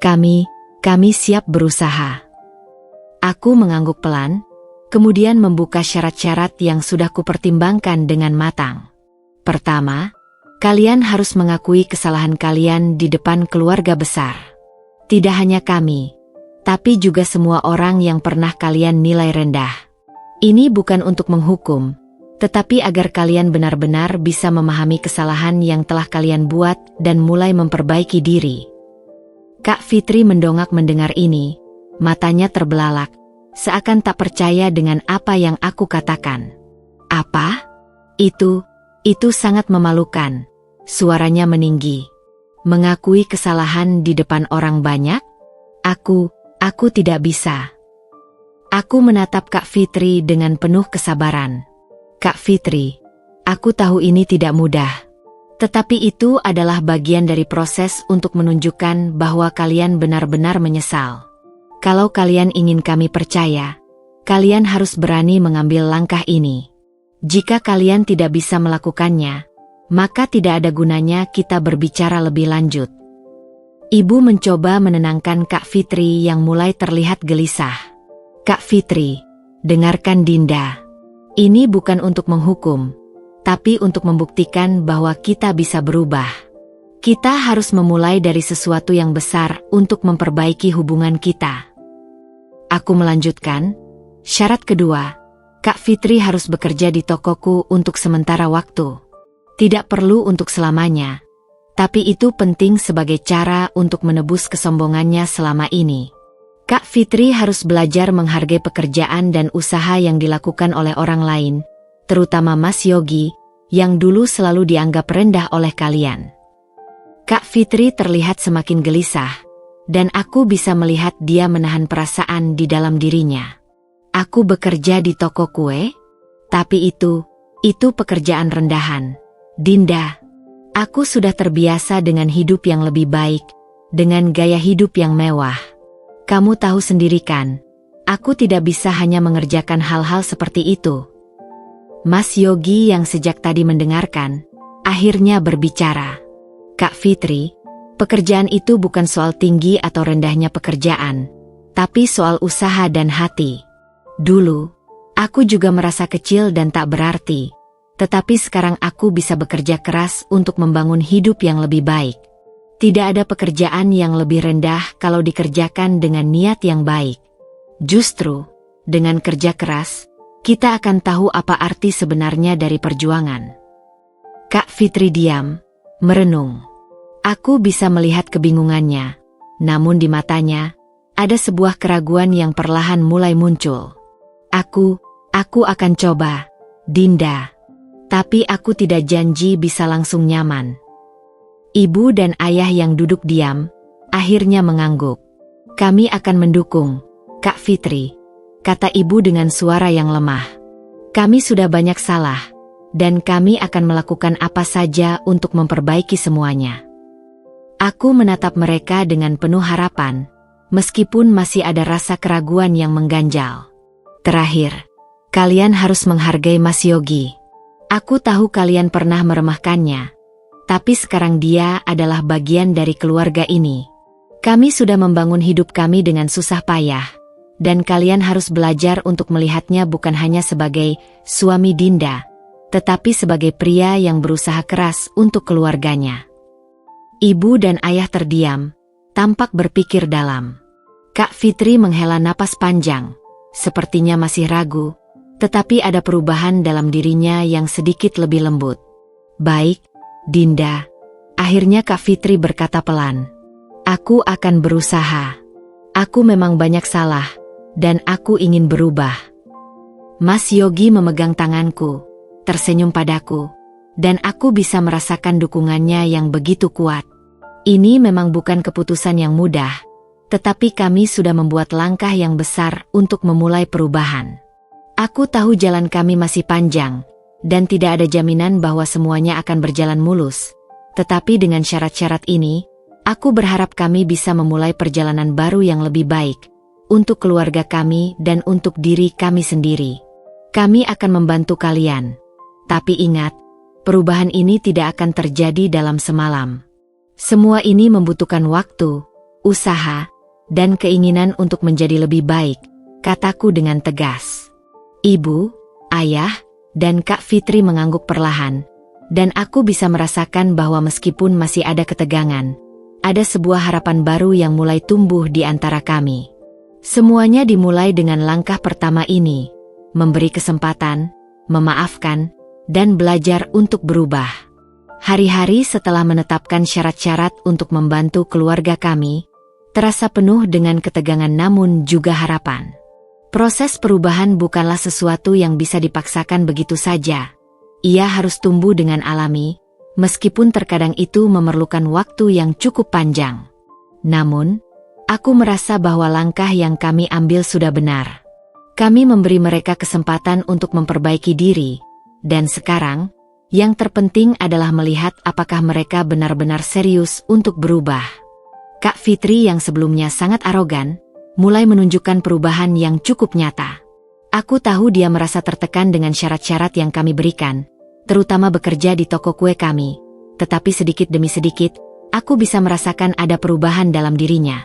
Kami siap berusaha. Aku mengangguk pelan, kemudian membuka syarat-syarat yang sudah kupertimbangkan dengan matang. Pertama, kalian harus mengakui kesalahan kalian di depan keluarga besar. Tidak hanya kami, tapi juga semua orang yang pernah kalian nilai rendah. Ini bukan untuk menghukum, tetapi agar kalian benar-benar bisa memahami kesalahan yang telah kalian buat dan mulai memperbaiki diri. Kak Fitri mendongak mendengar ini, matanya terbelalak, seakan tak percaya dengan apa yang aku katakan. Apa? Itu sangat memalukan. Suaranya meninggi. Mengakui kesalahan di depan orang banyak? Aku tidak bisa. Aku menatap Kak Fitri dengan penuh kesabaran. Kak Fitri, aku tahu ini tidak mudah. Tetapi itu adalah bagian dari proses untuk menunjukkan bahwa kalian benar-benar menyesal. Kalau kalian ingin kami percaya, kalian harus berani mengambil langkah ini. Jika kalian tidak bisa melakukannya, maka tidak ada gunanya kita berbicara lebih lanjut. Ibu mencoba menenangkan Kak Fitri yang mulai terlihat gelisah. Kak Fitri, dengarkan Dinda. Ini bukan untuk menghukum, tapi untuk membuktikan bahwa kita bisa berubah. Kita harus memulai dari sesuatu yang besar untuk memperbaiki hubungan kita. Aku melanjutkan, syarat kedua, Kak Fitri harus bekerja di tokoku untuk sementara waktu. Tidak perlu untuk selamanya, tapi itu penting sebagai cara untuk menebus kesombongannya selama ini. Kak Fitri harus belajar menghargai pekerjaan dan usaha yang dilakukan oleh orang lain, terutama Mas Yogi, yang dulu selalu dianggap rendah oleh kalian. Kak Fitri terlihat semakin gelisah, dan aku bisa melihat dia menahan perasaan di dalam dirinya. Aku bekerja di toko kue, tapi itu pekerjaan rendahan. Dinda, aku sudah terbiasa dengan hidup yang lebih baik, dengan gaya hidup yang mewah. Kamu tahu sendiri kan, aku tidak bisa hanya mengerjakan hal-hal seperti itu. Mas Yogi yang sejak tadi mendengarkan, akhirnya berbicara. Kak Fitri, pekerjaan itu bukan soal tinggi atau rendahnya pekerjaan, tapi soal usaha dan hati. Dulu, aku juga merasa kecil dan tak berarti, tetapi sekarang aku bisa bekerja keras untuk membangun hidup yang lebih baik. Tidak ada pekerjaan yang lebih rendah kalau dikerjakan dengan niat yang baik. Justru, dengan kerja keras, kita akan tahu apa arti sebenarnya dari perjuangan. Kak Fitri diam, merenung. Aku bisa melihat kebingungannya, namun di matanya, ada sebuah keraguan yang perlahan mulai muncul. Aku akan coba, Dinda. Tapi aku tidak janji bisa langsung nyaman. Ibu dan ayah yang duduk diam, akhirnya mengangguk. Kami akan mendukung, Kak Fitri, kata ibu dengan suara yang lemah. Kami sudah banyak salah, dan kami akan melakukan apa saja untuk memperbaiki semuanya. Aku menatap mereka dengan penuh harapan, meskipun masih ada rasa keraguan yang mengganjal. Terakhir, kalian harus menghargai Mas Yogi. Aku tahu kalian pernah meremehkannya, tapi sekarang dia adalah bagian dari keluarga ini. Kami sudah membangun hidup kami dengan susah payah, dan kalian harus belajar untuk melihatnya bukan hanya sebagai suami Dinda, tetapi sebagai pria yang berusaha keras untuk keluarganya. Ibu dan ayah terdiam, tampak berpikir dalam. Kak Fitri menghela napas panjang. Sepertinya masih ragu, tetapi ada perubahan dalam dirinya yang sedikit lebih lembut. Baik, Dinda. Akhirnya Kak Fitri berkata pelan. Aku akan berusaha. Aku memang banyak salah, dan aku ingin berubah. Mas Yogi memegang tanganku, tersenyum padaku, dan aku bisa merasakan dukungannya yang begitu kuat. Ini memang bukan keputusan yang mudah, tetapi kami sudah membuat langkah yang besar untuk memulai perubahan. Aku tahu jalan kami masih panjang, dan tidak ada jaminan bahwa semuanya akan berjalan mulus. Tetapi dengan syarat-syarat ini, aku berharap kami bisa memulai perjalanan baru yang lebih baik, untuk keluarga kami dan untuk diri kami sendiri. Kami akan membantu kalian. Tapi ingat, perubahan ini tidak akan terjadi dalam semalam. Semua ini membutuhkan waktu, usaha, dan keinginan untuk menjadi lebih baik, kataku dengan tegas. Ibu, ayah, dan Kak Fitri mengangguk perlahan, dan aku bisa merasakan bahwa meskipun masih ada ketegangan, ada sebuah harapan baru yang mulai tumbuh di antara kami. Semuanya dimulai dengan langkah pertama ini, memberi kesempatan, memaafkan, dan belajar untuk berubah. Hari-hari setelah menetapkan syarat-syarat untuk membantu keluarga kami, terasa penuh dengan ketegangan namun juga harapan. Proses perubahan bukanlah sesuatu yang bisa dipaksakan begitu saja. Ia harus tumbuh dengan alami, meskipun terkadang itu memerlukan waktu yang cukup panjang. Namun, aku merasa bahwa langkah yang kami ambil sudah benar. Kami memberi mereka kesempatan untuk memperbaiki diri, dan sekarang, yang terpenting adalah melihat apakah mereka benar-benar serius untuk berubah. Kak Fitri yang sebelumnya sangat arogan, mulai menunjukkan perubahan yang cukup nyata. Aku tahu dia merasa tertekan dengan syarat-syarat yang kami berikan, terutama bekerja di toko kue kami. Tetapi sedikit demi sedikit, aku bisa merasakan ada perubahan dalam dirinya.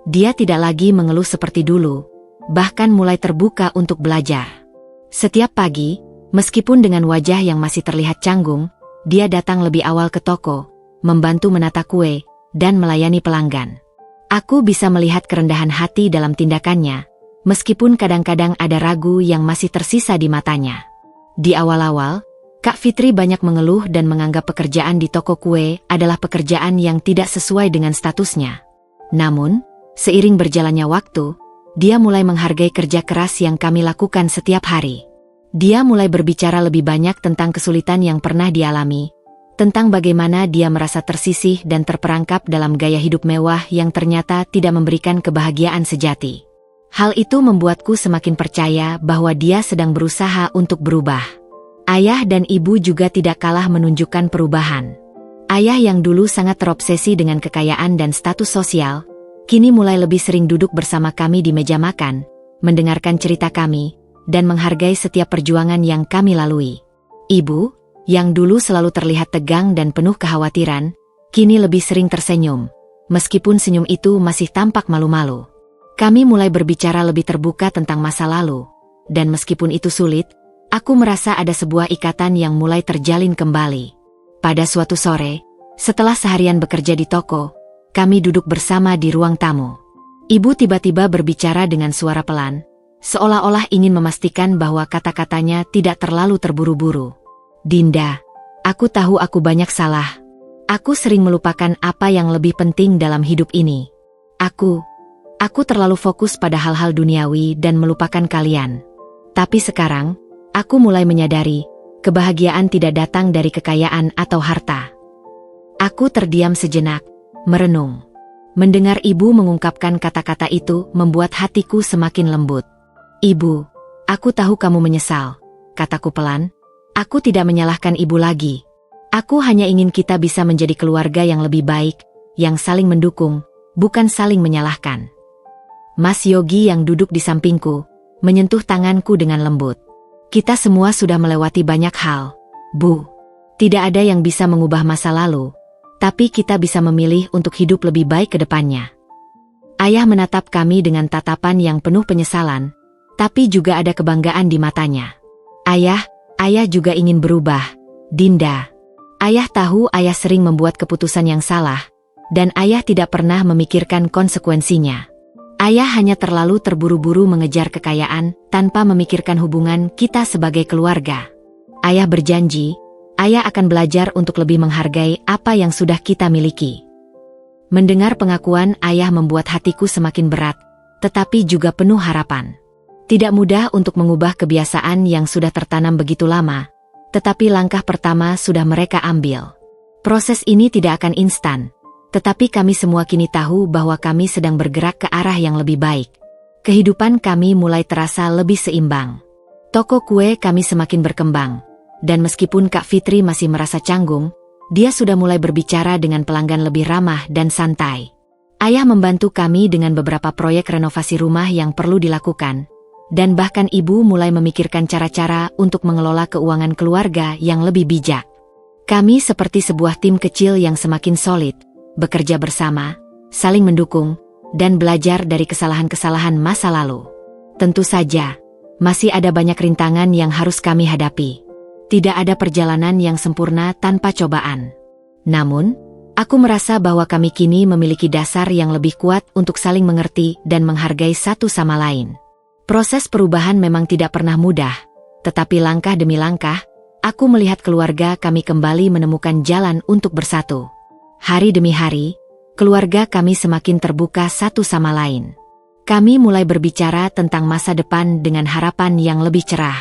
Dia tidak lagi mengeluh seperti dulu, bahkan mulai terbuka untuk belajar. Setiap pagi, meskipun dengan wajah yang masih terlihat canggung, dia datang lebih awal ke toko, membantu menata kue, dan melayani pelanggan. Aku bisa melihat kerendahan hati dalam tindakannya, meskipun kadang-kadang ada ragu yang masih tersisa di matanya. Di awal-awal, Kak Fitri banyak mengeluh dan menganggap pekerjaan di toko kue adalah pekerjaan yang tidak sesuai dengan statusnya. Namun, seiring berjalannya waktu, dia mulai menghargai kerja keras yang kami lakukan setiap hari. Dia mulai berbicara lebih banyak tentang kesulitan yang pernah dialami, tentang bagaimana dia merasa tersisih dan terperangkap dalam gaya hidup mewah yang ternyata tidak memberikan kebahagiaan sejati. Hal itu membuatku semakin percaya bahwa dia sedang berusaha untuk berubah. Ayah dan ibu juga tidak kalah menunjukkan perubahan. Ayah yang dulu sangat terobsesi dengan kekayaan dan status sosial, kini mulai lebih sering duduk bersama kami di meja makan, mendengarkan cerita kami, dan menghargai setiap perjuangan yang kami lalui. Ibu, yang dulu selalu terlihat tegang dan penuh kekhawatiran, kini lebih sering tersenyum, meskipun senyum itu masih tampak malu-malu. Kami mulai berbicara lebih terbuka tentang masa lalu, dan meskipun itu sulit, aku merasa ada sebuah ikatan yang mulai terjalin kembali. Pada suatu sore, setelah seharian bekerja di toko, kami duduk bersama di ruang tamu. Ibu tiba-tiba berbicara dengan suara pelan, seolah-olah ingin memastikan bahwa kata-katanya tidak terlalu terburu-buru. Dinda, aku tahu aku banyak salah. Aku sering melupakan apa yang lebih penting dalam hidup ini. Aku terlalu fokus pada hal-hal duniawi dan melupakan kalian. Tapi sekarang, aku mulai menyadari, kebahagiaan tidak datang dari kekayaan atau harta. Aku terdiam sejenak, merenung. Mendengar ibu mengungkapkan kata-kata itu membuat hatiku semakin lembut. Ibu, aku tahu kamu menyesal, kataku pelan. Aku tidak menyalahkan ibu lagi. Aku hanya ingin kita bisa menjadi keluarga yang lebih baik, yang saling mendukung, bukan saling menyalahkan. Mas Yogi yang duduk di sampingku, menyentuh tanganku dengan lembut. Kita semua sudah melewati banyak hal, Bu. Tidak ada yang bisa mengubah masa lalu, tapi kita bisa memilih untuk hidup lebih baik ke depannya. Ayah menatap kami dengan tatapan yang penuh penyesalan, tapi juga ada kebanggaan di matanya. Ayah juga ingin berubah, Dinda. Ayah tahu ayah sering membuat keputusan yang salah, dan ayah tidak pernah memikirkan konsekuensinya. Ayah hanya terlalu terburu-buru mengejar kekayaan tanpa memikirkan hubungan kita sebagai keluarga. Ayah berjanji, ayah akan belajar untuk lebih menghargai apa yang sudah kita miliki. Mendengar pengakuan ayah membuat hatiku semakin berat, tetapi juga penuh harapan. Tidak mudah untuk mengubah kebiasaan yang sudah tertanam begitu lama, tetapi langkah pertama sudah mereka ambil. Proses ini tidak akan instan, tetapi kami semua kini tahu bahwa kami sedang bergerak ke arah yang lebih baik. Kehidupan kami mulai terasa lebih seimbang. Toko kue kami semakin berkembang, dan meskipun Kak Fitri masih merasa canggung, dia sudah mulai berbicara dengan pelanggan lebih ramah dan santai. Ayah membantu kami dengan beberapa proyek renovasi rumah yang perlu dilakukan, dan bahkan ibu mulai memikirkan cara-cara untuk mengelola keuangan keluarga yang lebih bijak. Kami seperti sebuah tim kecil yang semakin solid, bekerja bersama, saling mendukung, dan belajar dari kesalahan-kesalahan masa lalu. Tentu saja, masih ada banyak rintangan yang harus kami hadapi. Tidak ada perjalanan yang sempurna tanpa cobaan. Namun, aku merasa bahwa kami kini memiliki dasar yang lebih kuat untuk saling mengerti dan menghargai satu sama lain. Proses perubahan memang tidak pernah mudah, tetapi langkah demi langkah, aku melihat keluarga kami kembali menemukan jalan untuk bersatu. Hari demi hari, keluarga kami semakin terbuka satu sama lain. Kami mulai berbicara tentang masa depan dengan harapan yang lebih cerah.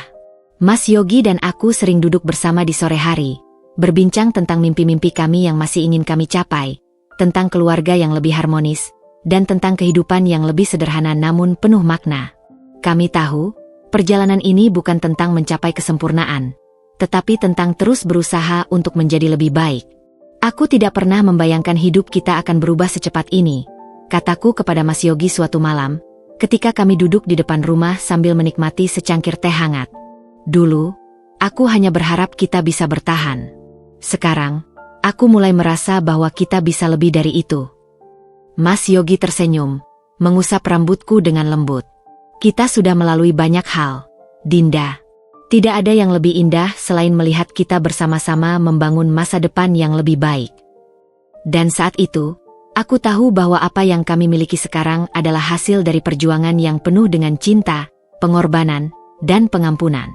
Mas Yogi dan aku sering duduk bersama di sore hari, berbincang tentang mimpi-mimpi kami yang masih ingin kami capai, tentang keluarga yang lebih harmonis, dan tentang kehidupan yang lebih sederhana namun penuh makna. Kami tahu, perjalanan ini bukan tentang mencapai kesempurnaan, tetapi tentang terus berusaha untuk menjadi lebih baik. Aku tidak pernah membayangkan hidup kita akan berubah secepat ini, kataku kepada Mas Yogi suatu malam, ketika kami duduk di depan rumah sambil menikmati secangkir teh hangat. Dulu, aku hanya berharap kita bisa bertahan. Sekarang, aku mulai merasa bahwa kita bisa lebih dari itu. Mas Yogi tersenyum, mengusap rambutku dengan lembut. Kita sudah melalui banyak hal, Dinda. Tidak ada yang lebih indah selain melihat kita bersama-sama membangun masa depan yang lebih baik. Dan saat itu, aku tahu bahwa apa yang kami miliki sekarang adalah hasil dari perjuangan yang penuh dengan cinta, pengorbanan, dan pengampunan.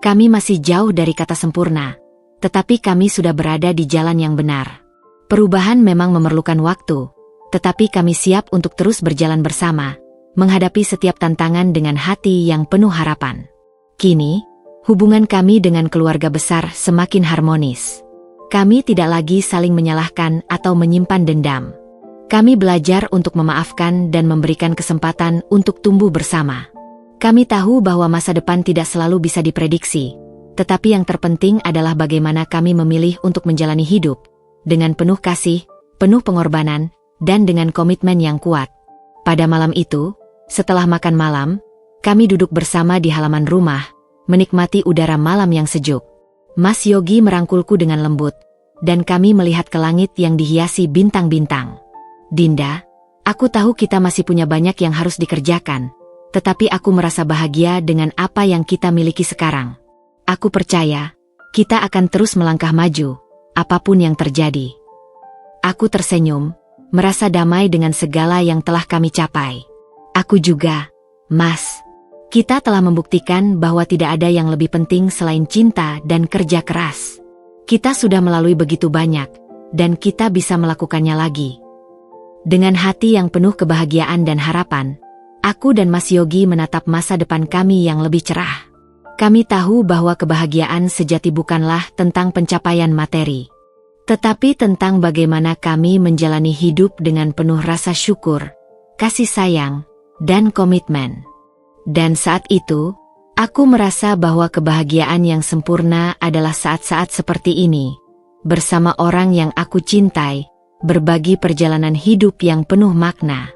Kami masih jauh dari kata sempurna, tetapi kami sudah berada di jalan yang benar. Perubahan memang memerlukan waktu, tetapi kami siap untuk terus berjalan bersama, menghadapi setiap tantangan dengan hati yang penuh harapan. Kini, hubungan kami dengan keluarga besar semakin harmonis. Kami tidak lagi saling menyalahkan atau menyimpan dendam. Kami belajar untuk memaafkan dan memberikan kesempatan untuk tumbuh bersama. Kami tahu bahwa masa depan tidak selalu bisa diprediksi, tetapi yang terpenting adalah bagaimana kami memilih untuk menjalani hidup, dengan penuh kasih, penuh pengorbanan, dan dengan komitmen yang kuat. Pada malam itu, setelah makan malam, kami duduk bersama di halaman rumah, menikmati udara malam yang sejuk. Mas Yogi merangkulku dengan lembut, dan kami melihat ke langit yang dihiasi bintang-bintang. Dinda, aku tahu kita masih punya banyak yang harus dikerjakan, tetapi aku merasa bahagia dengan apa yang kita miliki sekarang. Aku percaya, kita akan terus melangkah maju, apapun yang terjadi. Aku tersenyum, merasa damai dengan segala yang telah kami capai. Aku juga, Mas. Kita telah membuktikan bahwa tidak ada yang lebih penting selain cinta dan kerja keras. Kita sudah melalui begitu banyak, dan kita bisa melakukannya lagi. Dengan hati yang penuh kebahagiaan dan harapan, aku dan Mas Yogi menatap masa depan kami yang lebih cerah. Kami tahu bahwa kebahagiaan sejati bukanlah tentang pencapaian materi, tetapi tentang bagaimana kami menjalani hidup dengan penuh rasa syukur, kasih sayang, dan komitmen. Dan saat itu, aku merasa bahwa kebahagiaan yang sempurna adalah saat-saat seperti ini, bersama orang yang aku cintai, berbagi perjalanan hidup yang penuh makna.